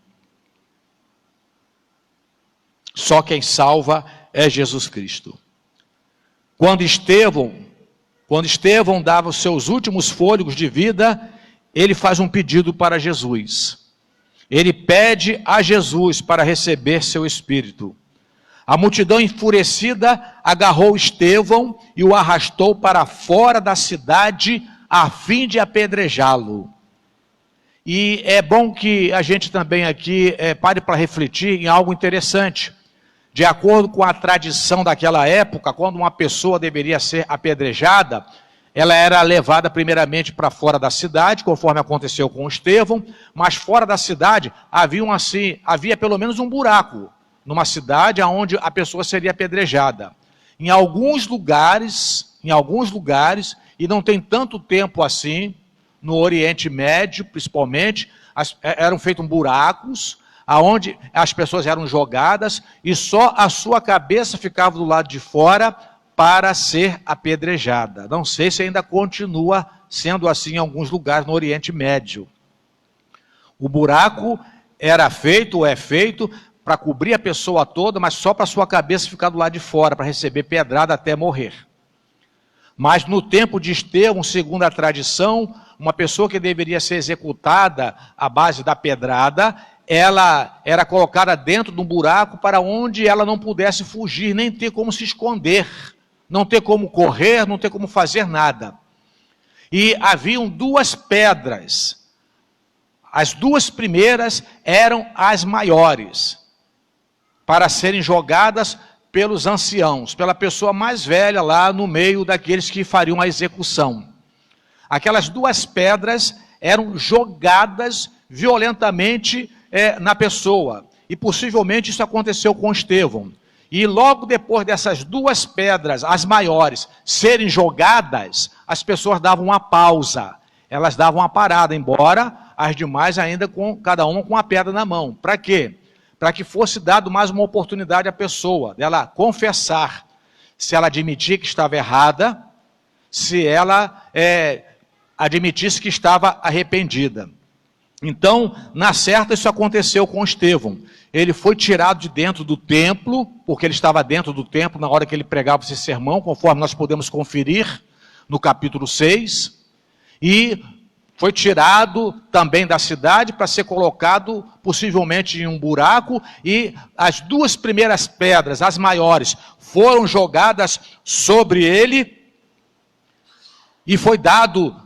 Só quem salva é Jesus Cristo. Quando Estevão Quando Estevão dava os seus últimos fôlegos de vida, ele faz um pedido para Jesus. Ele pede a Jesus para receber seu espírito. A multidão enfurecida agarrou Estevão e o arrastou para fora da cidade a fim de apedrejá-lo. E é bom que a gente também aqui pare para refletir em algo interessante. De acordo com a tradição daquela época, quando uma pessoa deveria ser apedrejada, ela era levada primeiramente para fora da cidade, conforme aconteceu com Estevão, mas fora da cidade havia pelo menos um buraco, numa cidade onde a pessoa seria apedrejada. Em alguns lugares, e não tem tanto tempo assim, no Oriente Médio principalmente, eram feitos buracos, aonde as pessoas eram jogadas e só a sua cabeça ficava do lado de fora para ser apedrejada. Não sei se ainda continua sendo assim em alguns lugares no Oriente Médio. O buraco é feito para cobrir a pessoa toda, mas só para a sua cabeça ficar do lado de fora, para receber pedrada até morrer. Mas no tempo de Estevão, segundo a tradição, uma pessoa que deveria ser executada à base da pedrada, ela era colocada dentro de um buraco para onde ela não pudesse fugir, nem ter como se esconder, não ter como correr, não ter como fazer nada. E haviam duas pedras. As duas primeiras eram as maiores, para serem jogadas pelos anciãos, pela pessoa mais velha lá no meio daqueles que fariam a execução. Aquelas duas pedras eram jogadas violentamente na pessoa, e possivelmente isso aconteceu com Estevão. E logo depois dessas duas pedras, as maiores, serem jogadas, as pessoas davam uma pausa, elas davam uma parada, embora as demais ainda cada uma com a pedra na mão. Para quê? Para que fosse dado mais uma oportunidade à pessoa, dela confessar, se ela admitir que estava errada, se ela admitisse que estava arrependida. Então, na certa, isso aconteceu com Estevão. Ele foi tirado de dentro do templo, porque ele estava dentro do templo na hora que ele pregava esse sermão, conforme nós podemos conferir no capítulo 6, e foi tirado também da cidade para ser colocado possivelmente em um buraco, e as duas primeiras pedras, as maiores, foram jogadas sobre ele, e foi dado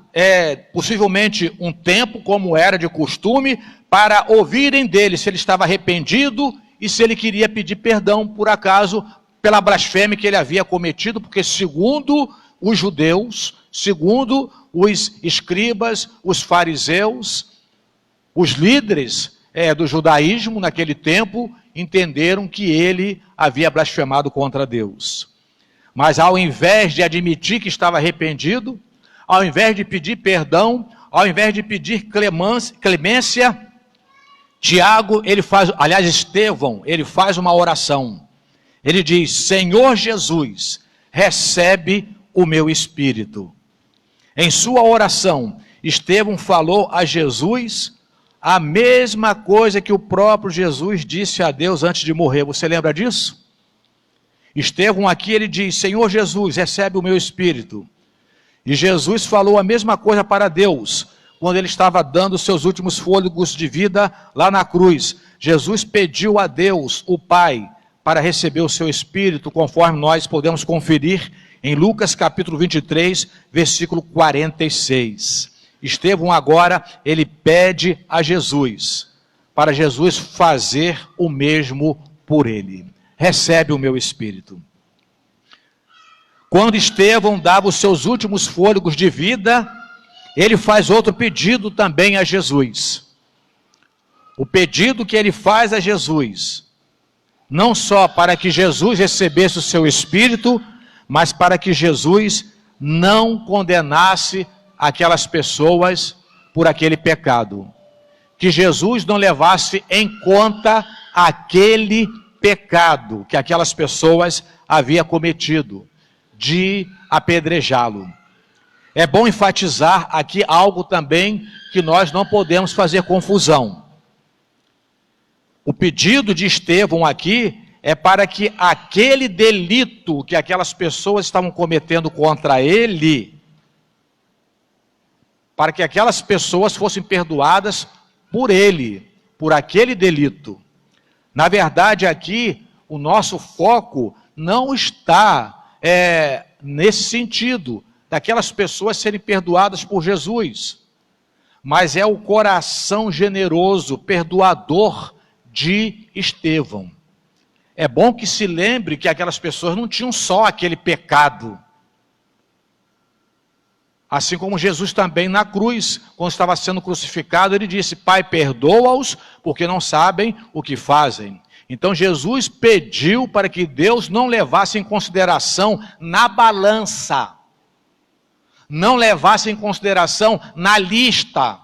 possivelmente um tempo, como era de costume, para ouvirem dele se ele estava arrependido e se ele queria pedir perdão, por acaso, pela blasfêmia que ele havia cometido, porque segundo os judeus, segundo os escribas, os fariseus, os líderes do judaísmo naquele tempo, entenderam que ele havia blasfemado contra Deus. Mas ao invés de admitir que estava arrependido, ao invés de pedir perdão, ao invés de pedir clemência, Estevão, ele faz uma oração. Ele diz: Senhor Jesus, recebe o meu espírito. Em sua oração, Estevão falou a Jesus a mesma coisa que o próprio Jesus disse a Deus antes de morrer. Você lembra disso? Estevão aqui, ele diz: Senhor Jesus, recebe o meu espírito. E Jesus falou a mesma coisa para Deus, quando ele estava dando os seus últimos fôlegos de vida lá na cruz. Jesus pediu a Deus, o Pai, para receber o seu Espírito, conforme nós podemos conferir em Lucas capítulo 23, versículo 46. Estevão agora, ele pede a Jesus, para Jesus fazer o mesmo por ele. Recebe o meu Espírito. Quando Estevão dava os seus últimos fôlegos de vida, ele faz outro pedido também a Jesus. O pedido que ele faz a Jesus, não só para que Jesus recebesse o seu Espírito, mas para que Jesus não condenasse aquelas pessoas por aquele pecado. Que Jesus não levasse em conta aquele pecado que aquelas pessoas haviam cometido, de apedrejá-lo. É bom enfatizar aqui algo também que nós não podemos fazer confusão. O pedido de Estevão aqui é para que aquele delito que aquelas pessoas estavam cometendo contra ele, para que aquelas pessoas fossem perdoadas por ele, por aquele delito. Na verdade, aqui, o nosso foco não está nesse sentido, daquelas pessoas serem perdoadas por Jesus, mas é o coração generoso, perdoador de Estevão. É bom que se lembre que aquelas pessoas não tinham só aquele pecado. Assim como Jesus também na cruz, quando estava sendo crucificado, ele disse: Pai, perdoa-os, porque não sabem o que fazem. Então Jesus pediu para que Deus não levasse em consideração na balança, não levasse em consideração na lista,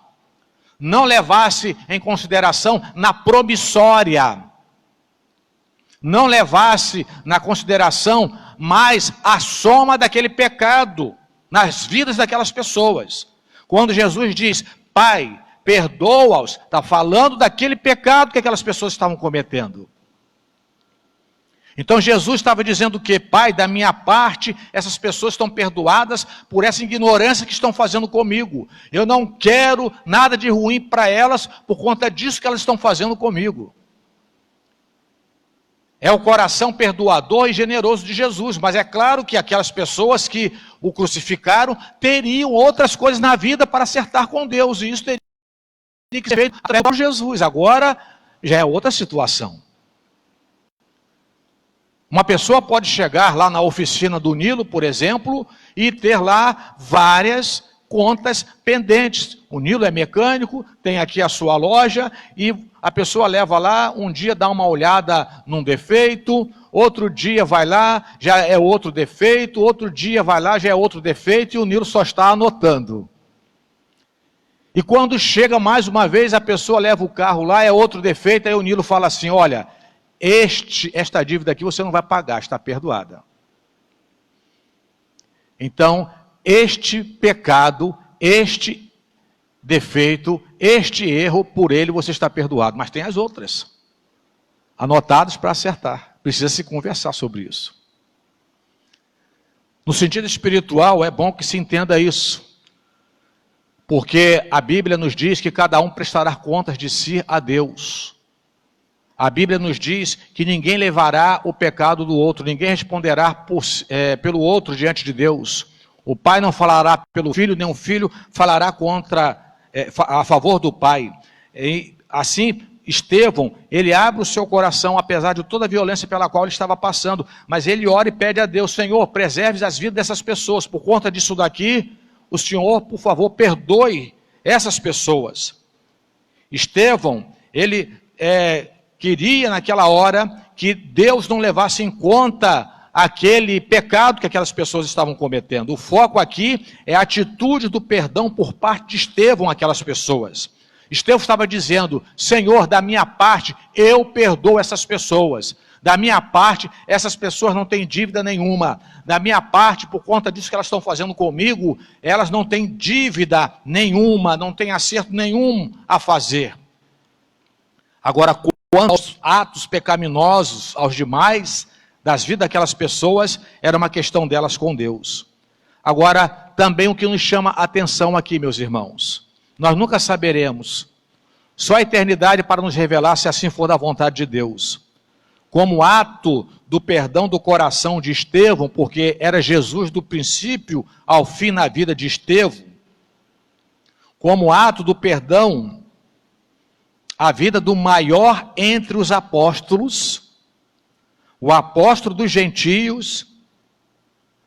não levasse em consideração na promissória, não levasse na consideração mais a soma daquele pecado nas vidas daquelas pessoas. Quando Jesus diz, Pai, perdoa-os, está falando daquele pecado que aquelas pessoas estavam cometendo. Então Jesus estava dizendo que, Pai, da minha parte, essas pessoas estão perdoadas por essa ignorância que estão fazendo comigo. Eu não quero nada de ruim para elas por conta disso que elas estão fazendo comigo. É o coração perdoador e generoso de Jesus, mas é claro que aquelas pessoas que o crucificaram teriam outras coisas na vida para acertar com Deus, e isso teria que ser feito através de Jesus. Agora já é outra situação. Uma pessoa pode chegar lá na oficina do Nilo, por exemplo, e ter lá várias contas pendentes. O Nilo é mecânico, tem aqui a sua loja, e a pessoa leva lá, um dia dá uma olhada num defeito, outro dia vai lá, já é outro defeito, outro dia vai lá, já é outro defeito, e o Nilo só está anotando. E quando chega mais uma vez, a pessoa leva o carro lá, é outro defeito, aí o Nilo fala assim, olha, esta dívida aqui você não vai pagar, está perdoada. Então, este pecado, este defeito, este erro, por ele você está perdoado. Mas tem as outras, anotadas para acertar. Precisa se conversar sobre isso. No sentido espiritual, é bom que se entenda isso. Porque a Bíblia nos diz que cada um prestará contas de si a Deus. A Bíblia nos diz que ninguém levará o pecado do outro, ninguém responderá pelo outro diante de Deus. O pai não falará pelo filho, nem o filho falará a favor do pai. E, assim, Estevão, ele abre o seu coração, apesar de toda a violência pela qual ele estava passando, mas ele ora e pede a Deus, Senhor, preserve as vidas dessas pessoas, por conta disso daqui, o Senhor, por favor, perdoe essas pessoas. Estevão, ele queria naquela hora que Deus não levasse em conta aquele pecado que aquelas pessoas estavam cometendo. O foco aqui é a atitude do perdão por parte de Estevão àquelas pessoas. Estevão estava dizendo, Senhor, da minha parte, eu perdoo essas pessoas. Da minha parte, essas pessoas não têm dívida nenhuma. Da minha parte, por conta disso que elas estão fazendo comigo, elas não têm dívida nenhuma, não têm acerto nenhum a fazer. Agora, quanto aos atos pecaminosos aos demais, das vidas daquelas pessoas, era uma questão delas com Deus. Agora, também o que nos chama a atenção aqui, meus irmãos, nós nunca saberemos, só a eternidade para nos revelar se assim for da vontade de Deus. Como ato do perdão do coração de Estevão, porque era Jesus do princípio ao fim na vida de Estevão, como ato do perdão, a vida do maior entre os apóstolos, o apóstolo dos gentios,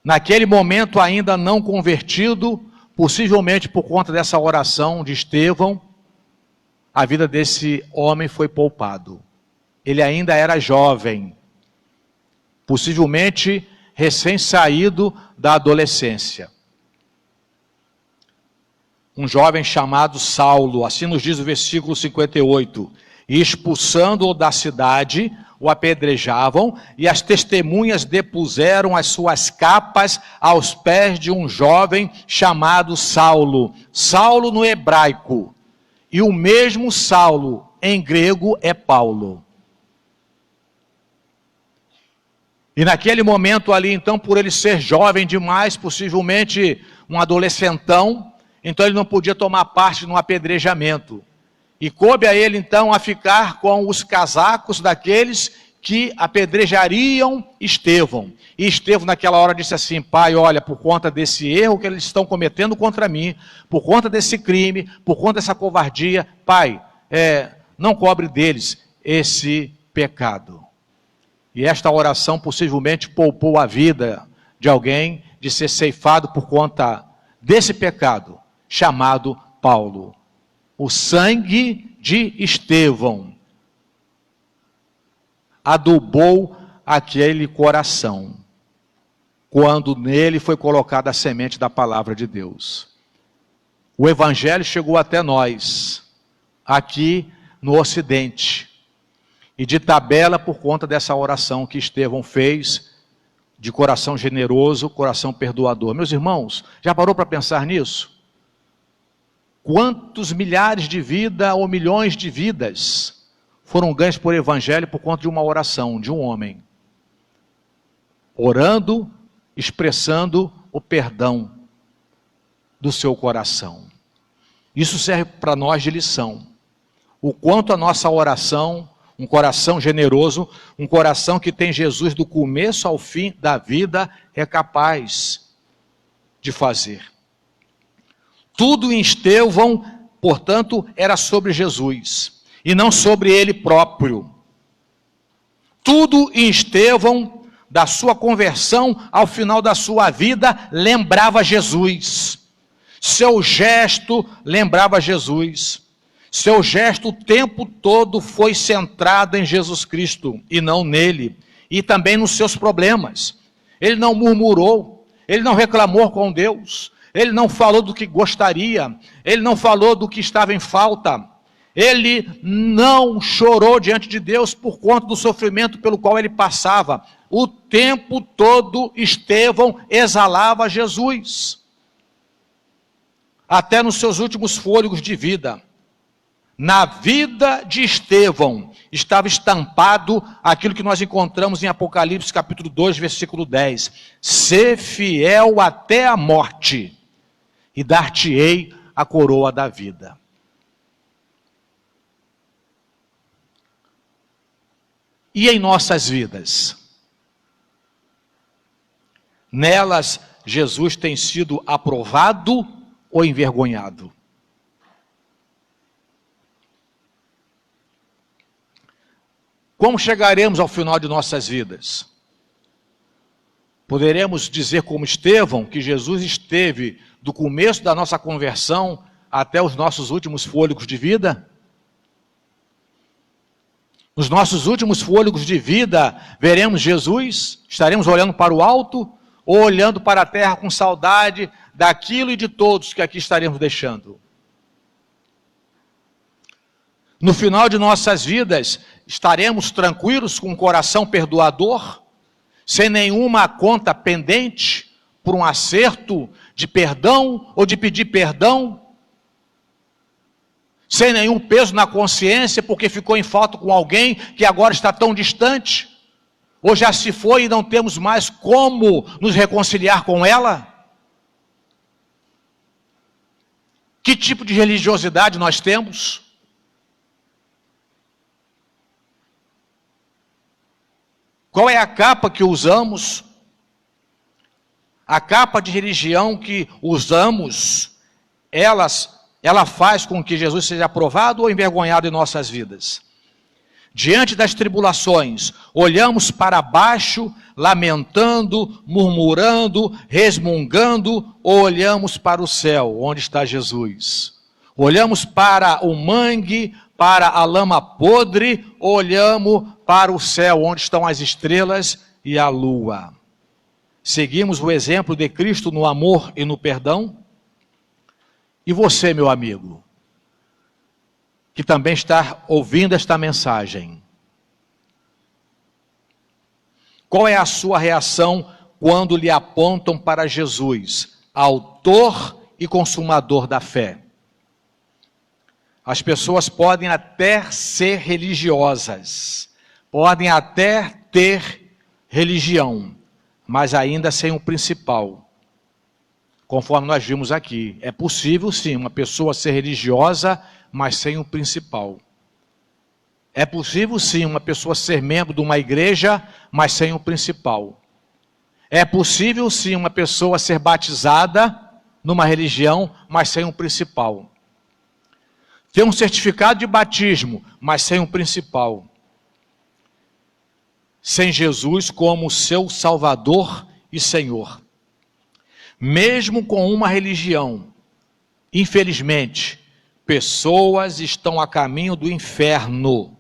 naquele momento ainda não convertido, possivelmente por conta dessa oração de Estevão, a vida desse homem foi poupado. Ele ainda era jovem, possivelmente recém-saído da adolescência. Um jovem chamado Saulo, assim nos diz o versículo 58, e expulsando-o da cidade, o apedrejavam, e as testemunhas depuseram as suas capas aos pés de um jovem chamado Saulo. Saulo no hebraico, e o mesmo Saulo em grego é Paulo. E naquele momento ali, então, por ele ser jovem demais, possivelmente um adolescentão, então ele não podia tomar parte no apedrejamento. E coube a ele, então, a ficar com os casacos daqueles que apedrejariam Estevão. E Estevão, naquela hora, disse assim: Pai, olha, por conta desse erro que eles estão cometendo contra mim, por conta desse crime, por conta dessa covardia, Pai, não cobre deles esse pecado. E esta oração possivelmente poupou a vida de alguém de ser ceifado por conta desse pecado, chamado Paulo. O sangue de Estevão adubou aquele coração, quando nele foi colocada a semente da palavra de Deus. O evangelho chegou até nós, aqui no Ocidente, e de tabela por conta dessa oração que Estevão fez, de coração generoso, coração perdoador. Meus irmãos, já parou para pensar nisso? Quantos milhares de vidas ou milhões de vidas foram ganhos por evangelho por conta de uma oração de um homem? Orando, expressando o perdão do seu coração. Isso serve para nós de lição. O quanto a nossa oração, um coração generoso, um coração que tem Jesus do começo ao fim da vida, é capaz de fazer. Tudo em Estevão, portanto, era sobre Jesus, e não sobre ele próprio. Tudo em Estevão, da sua conversão ao final da sua vida, lembrava Jesus. Seu gesto lembrava Jesus. Seu gesto o tempo todo foi centrado em Jesus Cristo e não nele. E também nos seus problemas. Ele não murmurou, ele não reclamou com Deus, ele não falou do que gostaria, ele não falou do que estava em falta. Ele não chorou diante de Deus por conta do sofrimento pelo qual ele passava. O tempo todo Estevão exalava Jesus. Até nos seus últimos fôlegos de vida. Na vida de Estevão estava estampado aquilo que nós encontramos em Apocalipse capítulo 2, versículo 10. Sê fiel até a morte, e dar-te-ei a coroa da vida. E em nossas vidas? Nelas, Jesus tem sido aprovado ou envergonhado? Como chegaremos ao final de nossas vidas? Poderemos dizer como Estevão, que Jesus esteve do começo da nossa conversão até os nossos últimos fôlegos de vida? Nos nossos últimos fôlegos de vida, veremos Jesus? Estaremos olhando para o alto ou olhando para a terra com saudade daquilo e de todos que aqui estaremos deixando? No final de nossas vidas, estaremos tranquilos com o coração perdoador, sem nenhuma conta pendente por um acerto de perdão ou de pedir perdão, sem nenhum peso na consciência porque ficou em falta com alguém que agora está tão distante, ou já se foi e não temos mais como nos reconciliar com ela? Que tipo de religiosidade nós temos? Qual é a capa que usamos? A capa de religião que usamos, ela faz com que Jesus seja aprovado ou envergonhado em nossas vidas? Diante das tribulações, olhamos para baixo, lamentando, murmurando, resmungando, ou olhamos para o céu, onde está Jesus? Olhamos para o mangue, para a lama podre, ou olhamos para o céu, onde estão as estrelas e a lua? Seguimos o exemplo de Cristo no amor e no perdão? E você, meu amigo, que também está ouvindo esta mensagem, qual é a sua reação quando lhe apontam para Jesus, autor e consumador da fé? As pessoas podem até ser religiosas, podem até ter religião, mas ainda sem o principal. Conforme nós vimos aqui, é possível sim uma pessoa ser religiosa, mas sem o principal. É possível sim uma pessoa ser membro de uma igreja, mas sem o principal. É possível sim uma pessoa ser batizada numa religião, mas sem o principal. Ter um certificado de batismo, mas sem o principal. Sem Jesus como seu Salvador e Senhor. Mesmo com uma religião, infelizmente, pessoas estão a caminho do inferno,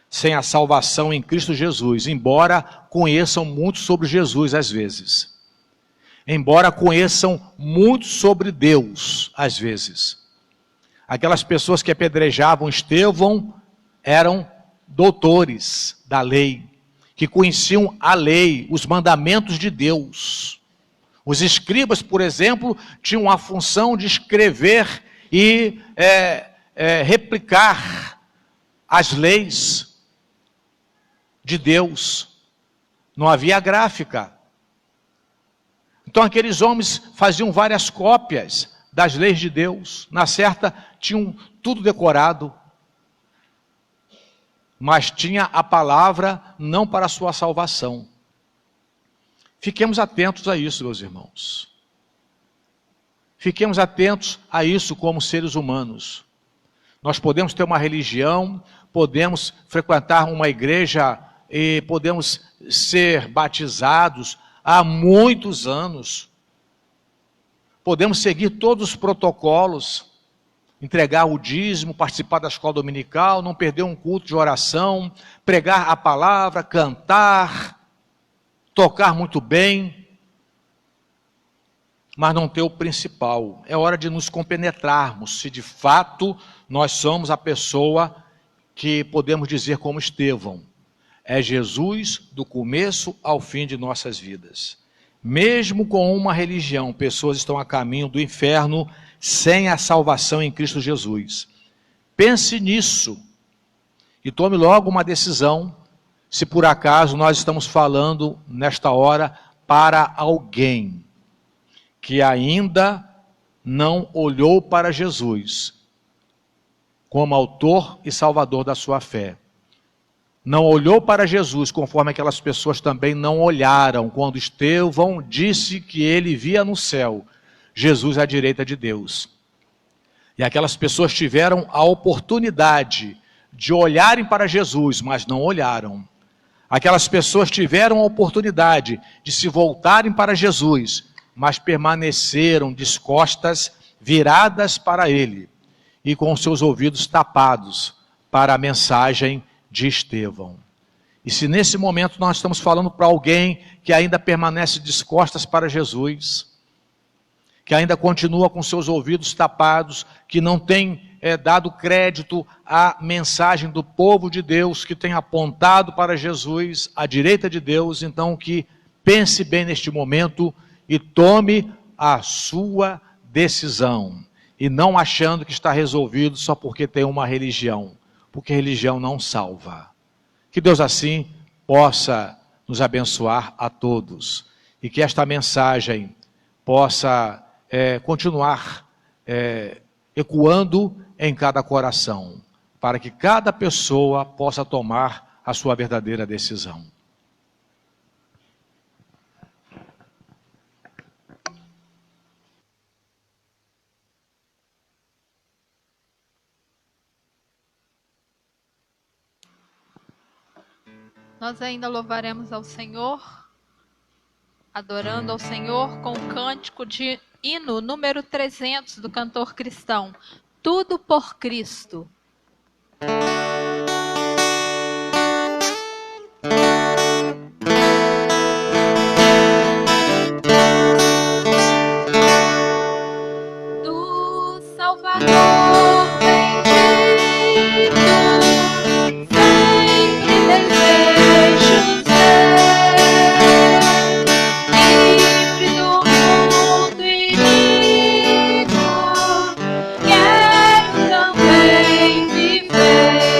sem a salvação em Cristo Jesus, embora conheçam muito sobre Jesus às vezes. Embora conheçam muito sobre Deus às vezes. Aquelas pessoas que apedrejavam Estevão eram doutores da lei, que conheciam a lei, os mandamentos de Deus. Os escribas, por exemplo, tinham a função de escrever e replicar as leis de Deus. Não havia gráfica. Então aqueles homens faziam várias cópias das leis de Deus. Na certa, tinham tudo decorado. Mas tinha a palavra não para a sua salvação. Fiquemos atentos a isso, meus irmãos. Fiquemos atentos a isso como seres humanos. Nós podemos ter uma religião, podemos frequentar uma igreja e podemos ser batizados há muitos anos. Podemos seguir todos os protocolos, entregar o dízimo, participar da escola dominical, não perder um culto de oração, pregar a palavra, cantar, tocar muito bem, mas não ter o principal. É hora de nos compenetrarmos, se de fato nós somos a pessoa que podemos dizer como Estevão. É Jesus do começo ao fim de nossas vidas. Mesmo com uma religião, pessoas estão a caminho do inferno sem a salvação em Cristo Jesus. Pense nisso e tome logo uma decisão, se por acaso nós estamos falando nesta hora para alguém que ainda não olhou para Jesus como autor e salvador da sua fé. Não olhou para Jesus, conforme aquelas pessoas também não olharam, quando Estevão disse que ele via no céu Jesus à direita de Deus. E aquelas pessoas tiveram a oportunidade de olharem para Jesus, mas não olharam. Aquelas pessoas tiveram a oportunidade de se voltarem para Jesus, mas permaneceram descostas, viradas para ele, e com seus ouvidos tapados para a mensagem de Estevão. E se nesse momento nós estamos falando para alguém que ainda permanece descostas para Jesus, que ainda continua com seus ouvidos tapados, que não tem dado crédito à mensagem do povo de Deus, que tem apontado para Jesus, à direita de Deus, então que pense bem neste momento e tome a sua decisão, e não achando que está resolvido só porque tem uma religião, porque religião não salva. Que Deus assim possa nos abençoar a todos, e que esta mensagem possa continuar ecoando em cada coração, para que cada pessoa possa tomar a sua verdadeira decisão. Nós ainda louvaremos ao Senhor, adorando ao Senhor com o cântico de hino número 300 do cantor cristão, Tudo por Cristo. Do Salvador bendito, sempre desejo ser livre do mundo inimigo. Quero também viver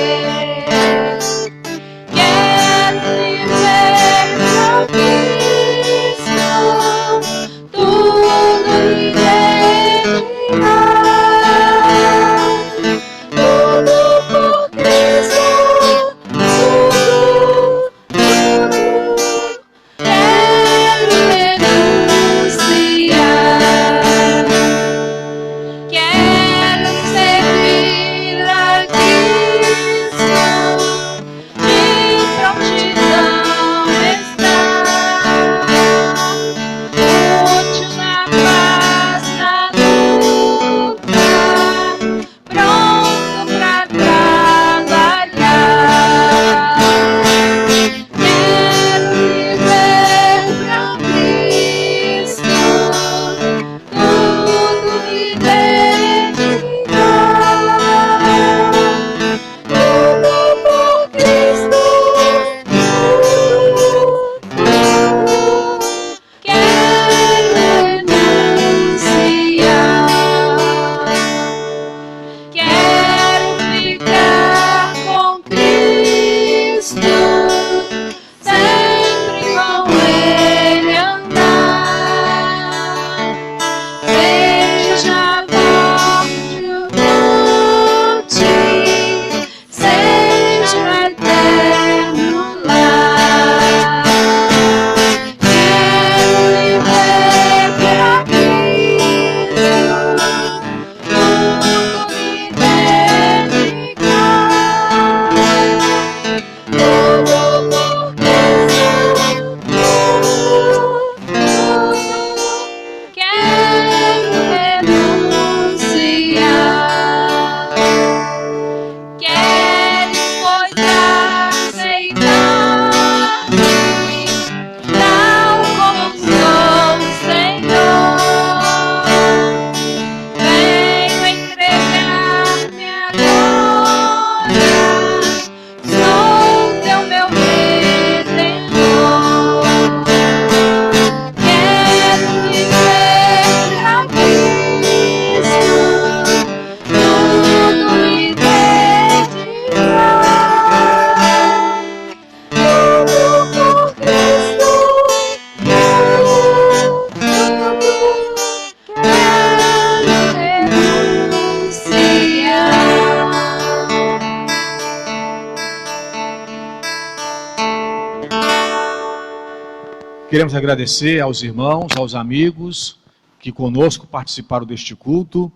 Queremos agradecer aos irmãos, aos amigos que conosco participaram deste culto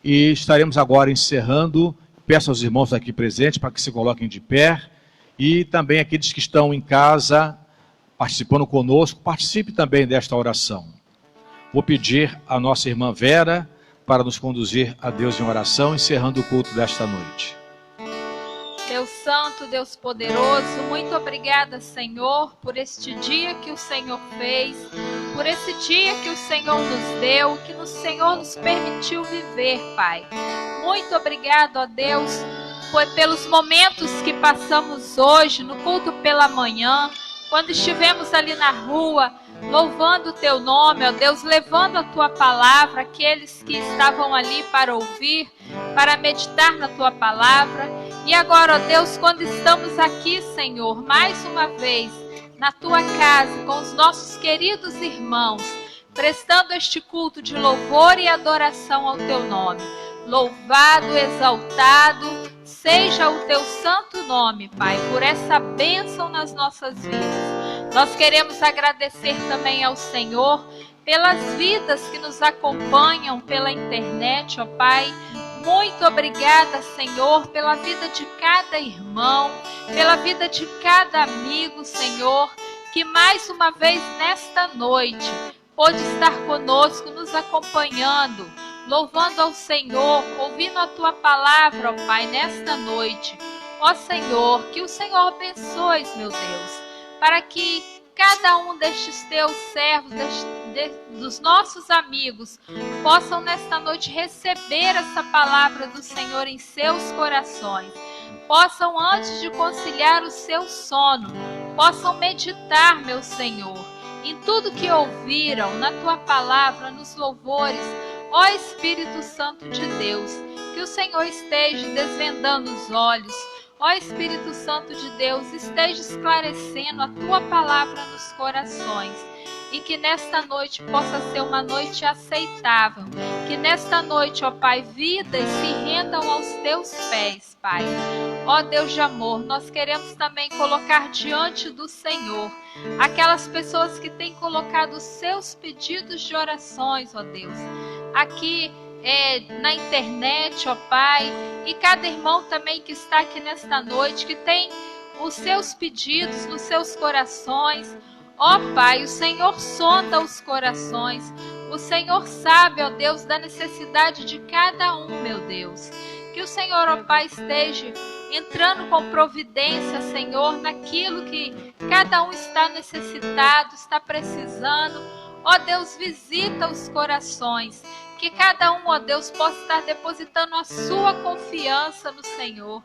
e estaremos agora encerrando. Peço aos irmãos aqui presentes para que se coloquem de pé e também aqueles que estão em casa participando conosco, participe também desta oração. Vou pedir à nossa irmã Vera para nos conduzir a Deus em oração, encerrando o culto desta noite. Deus Santo, Deus Poderoso, muito obrigada, Senhor, por este dia que o Senhor fez, por esse dia que o Senhor nos deu, que o Senhor nos permitiu viver, Pai. Muito obrigado, ó Deus, pelos momentos que passamos hoje, no culto pela manhã, quando estivemos ali na rua, louvando o Teu nome, ó Deus, levando a Tua palavra, aqueles que estavam ali para ouvir, para meditar na Tua palavra. E agora, ó Deus, quando estamos aqui, Senhor, mais uma vez, na Tua casa, com os nossos queridos irmãos, prestando este culto de louvor e adoração ao Teu nome. Louvado, exaltado, seja o Teu santo nome, Pai, por essa bênção nas nossas vidas. Nós queremos agradecer também ao Senhor pelas vidas que nos acompanham pela internet, ó Pai. Muito obrigada, Senhor, pela vida de cada irmão, pela vida de cada amigo, Senhor, que mais uma vez nesta noite pôde estar conosco, nos acompanhando, louvando ao Senhor, ouvindo a Tua palavra, ó Pai, nesta noite. Ó Senhor, que o Senhor abençoe, meu Deus, para que cada um destes Teus servos, dos nossos amigos, possam nesta noite receber essa palavra do Senhor em seus corações. Possam, antes de conciliar o seu sono, possam meditar, meu Senhor, em tudo que ouviram, na Tua palavra, nos louvores. Ó Espírito Santo de Deus, que o Senhor esteja desvendando os olhos. Ó Espírito Santo de Deus, esteja esclarecendo a Tua palavra nos corações. E que nesta noite possa ser uma noite aceitável. Que nesta noite, ó Pai, vidas se rendam aos Teus pés, Pai. Ó Deus de amor, nós queremos também colocar diante do Senhor aquelas pessoas que têm colocado os seus pedidos de orações, ó Deus. Aqui na internet, ó Pai, e cada irmão também que está aqui nesta noite, que tem os seus pedidos nos seus corações. Ó Pai, o Senhor sonda os corações, o Senhor sabe, ó Deus, da necessidade de cada um, meu Deus. Que o Senhor, ó Pai, esteja entrando com providência, Senhor, naquilo que cada um está necessitado, está precisando. Ó Deus, visita os corações, que cada um, ó Deus, possa estar depositando a sua confiança no Senhor,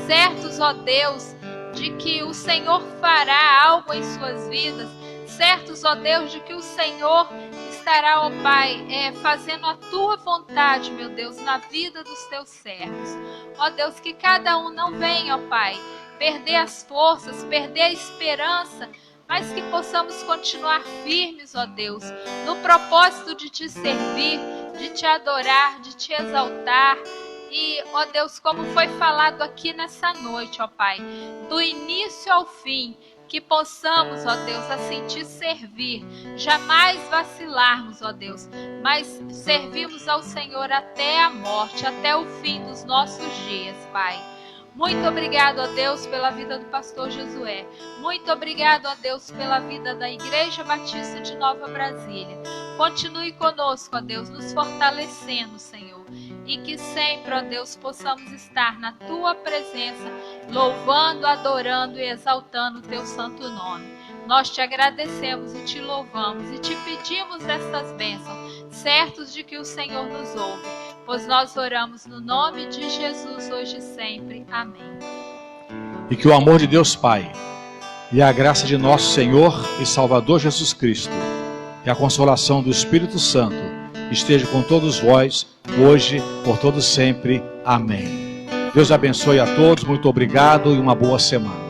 certos, ó Deus, de que o Senhor fará algo em suas vidas, certos, ó Deus, de que o Senhor estará, ó Pai, fazendo a Tua vontade, meu Deus, na vida dos Teus servos. Ó Deus, que cada um não venha, ó Pai, perder as forças, perder a esperança, mas que possamos continuar firmes, ó Deus, no propósito de Te servir, de Te adorar, de Te exaltar. E, ó Deus, como foi falado aqui nessa noite, ó Pai, do início ao fim, que possamos, ó Deus, assim Te servir, jamais vacilarmos, ó Deus, mas servirmos ao Senhor até a morte, até o fim dos nossos dias, Pai. Muito obrigado, ó Deus, pela vida do pastor Josué. Muito obrigado, ó Deus, pela vida da Igreja Batista de Nova Brasília. Continue conosco, ó Deus, nos fortalecendo, Senhor. E que sempre, ó Deus, possamos estar na Tua presença, louvando, adorando e exaltando o Teu santo nome. Nós Te agradecemos e Te louvamos e Te pedimos estas bênçãos, certos de que o Senhor nos ouve, pois nós oramos no nome de Jesus hoje e sempre. Amém. E que o amor de Deus Pai e a graça de nosso Senhor e Salvador Jesus Cristo e a consolação do Espírito Santo esteja com todos vós, hoje, por todo sempre. Amém. Deus abençoe a todos, muito obrigado e uma boa semana.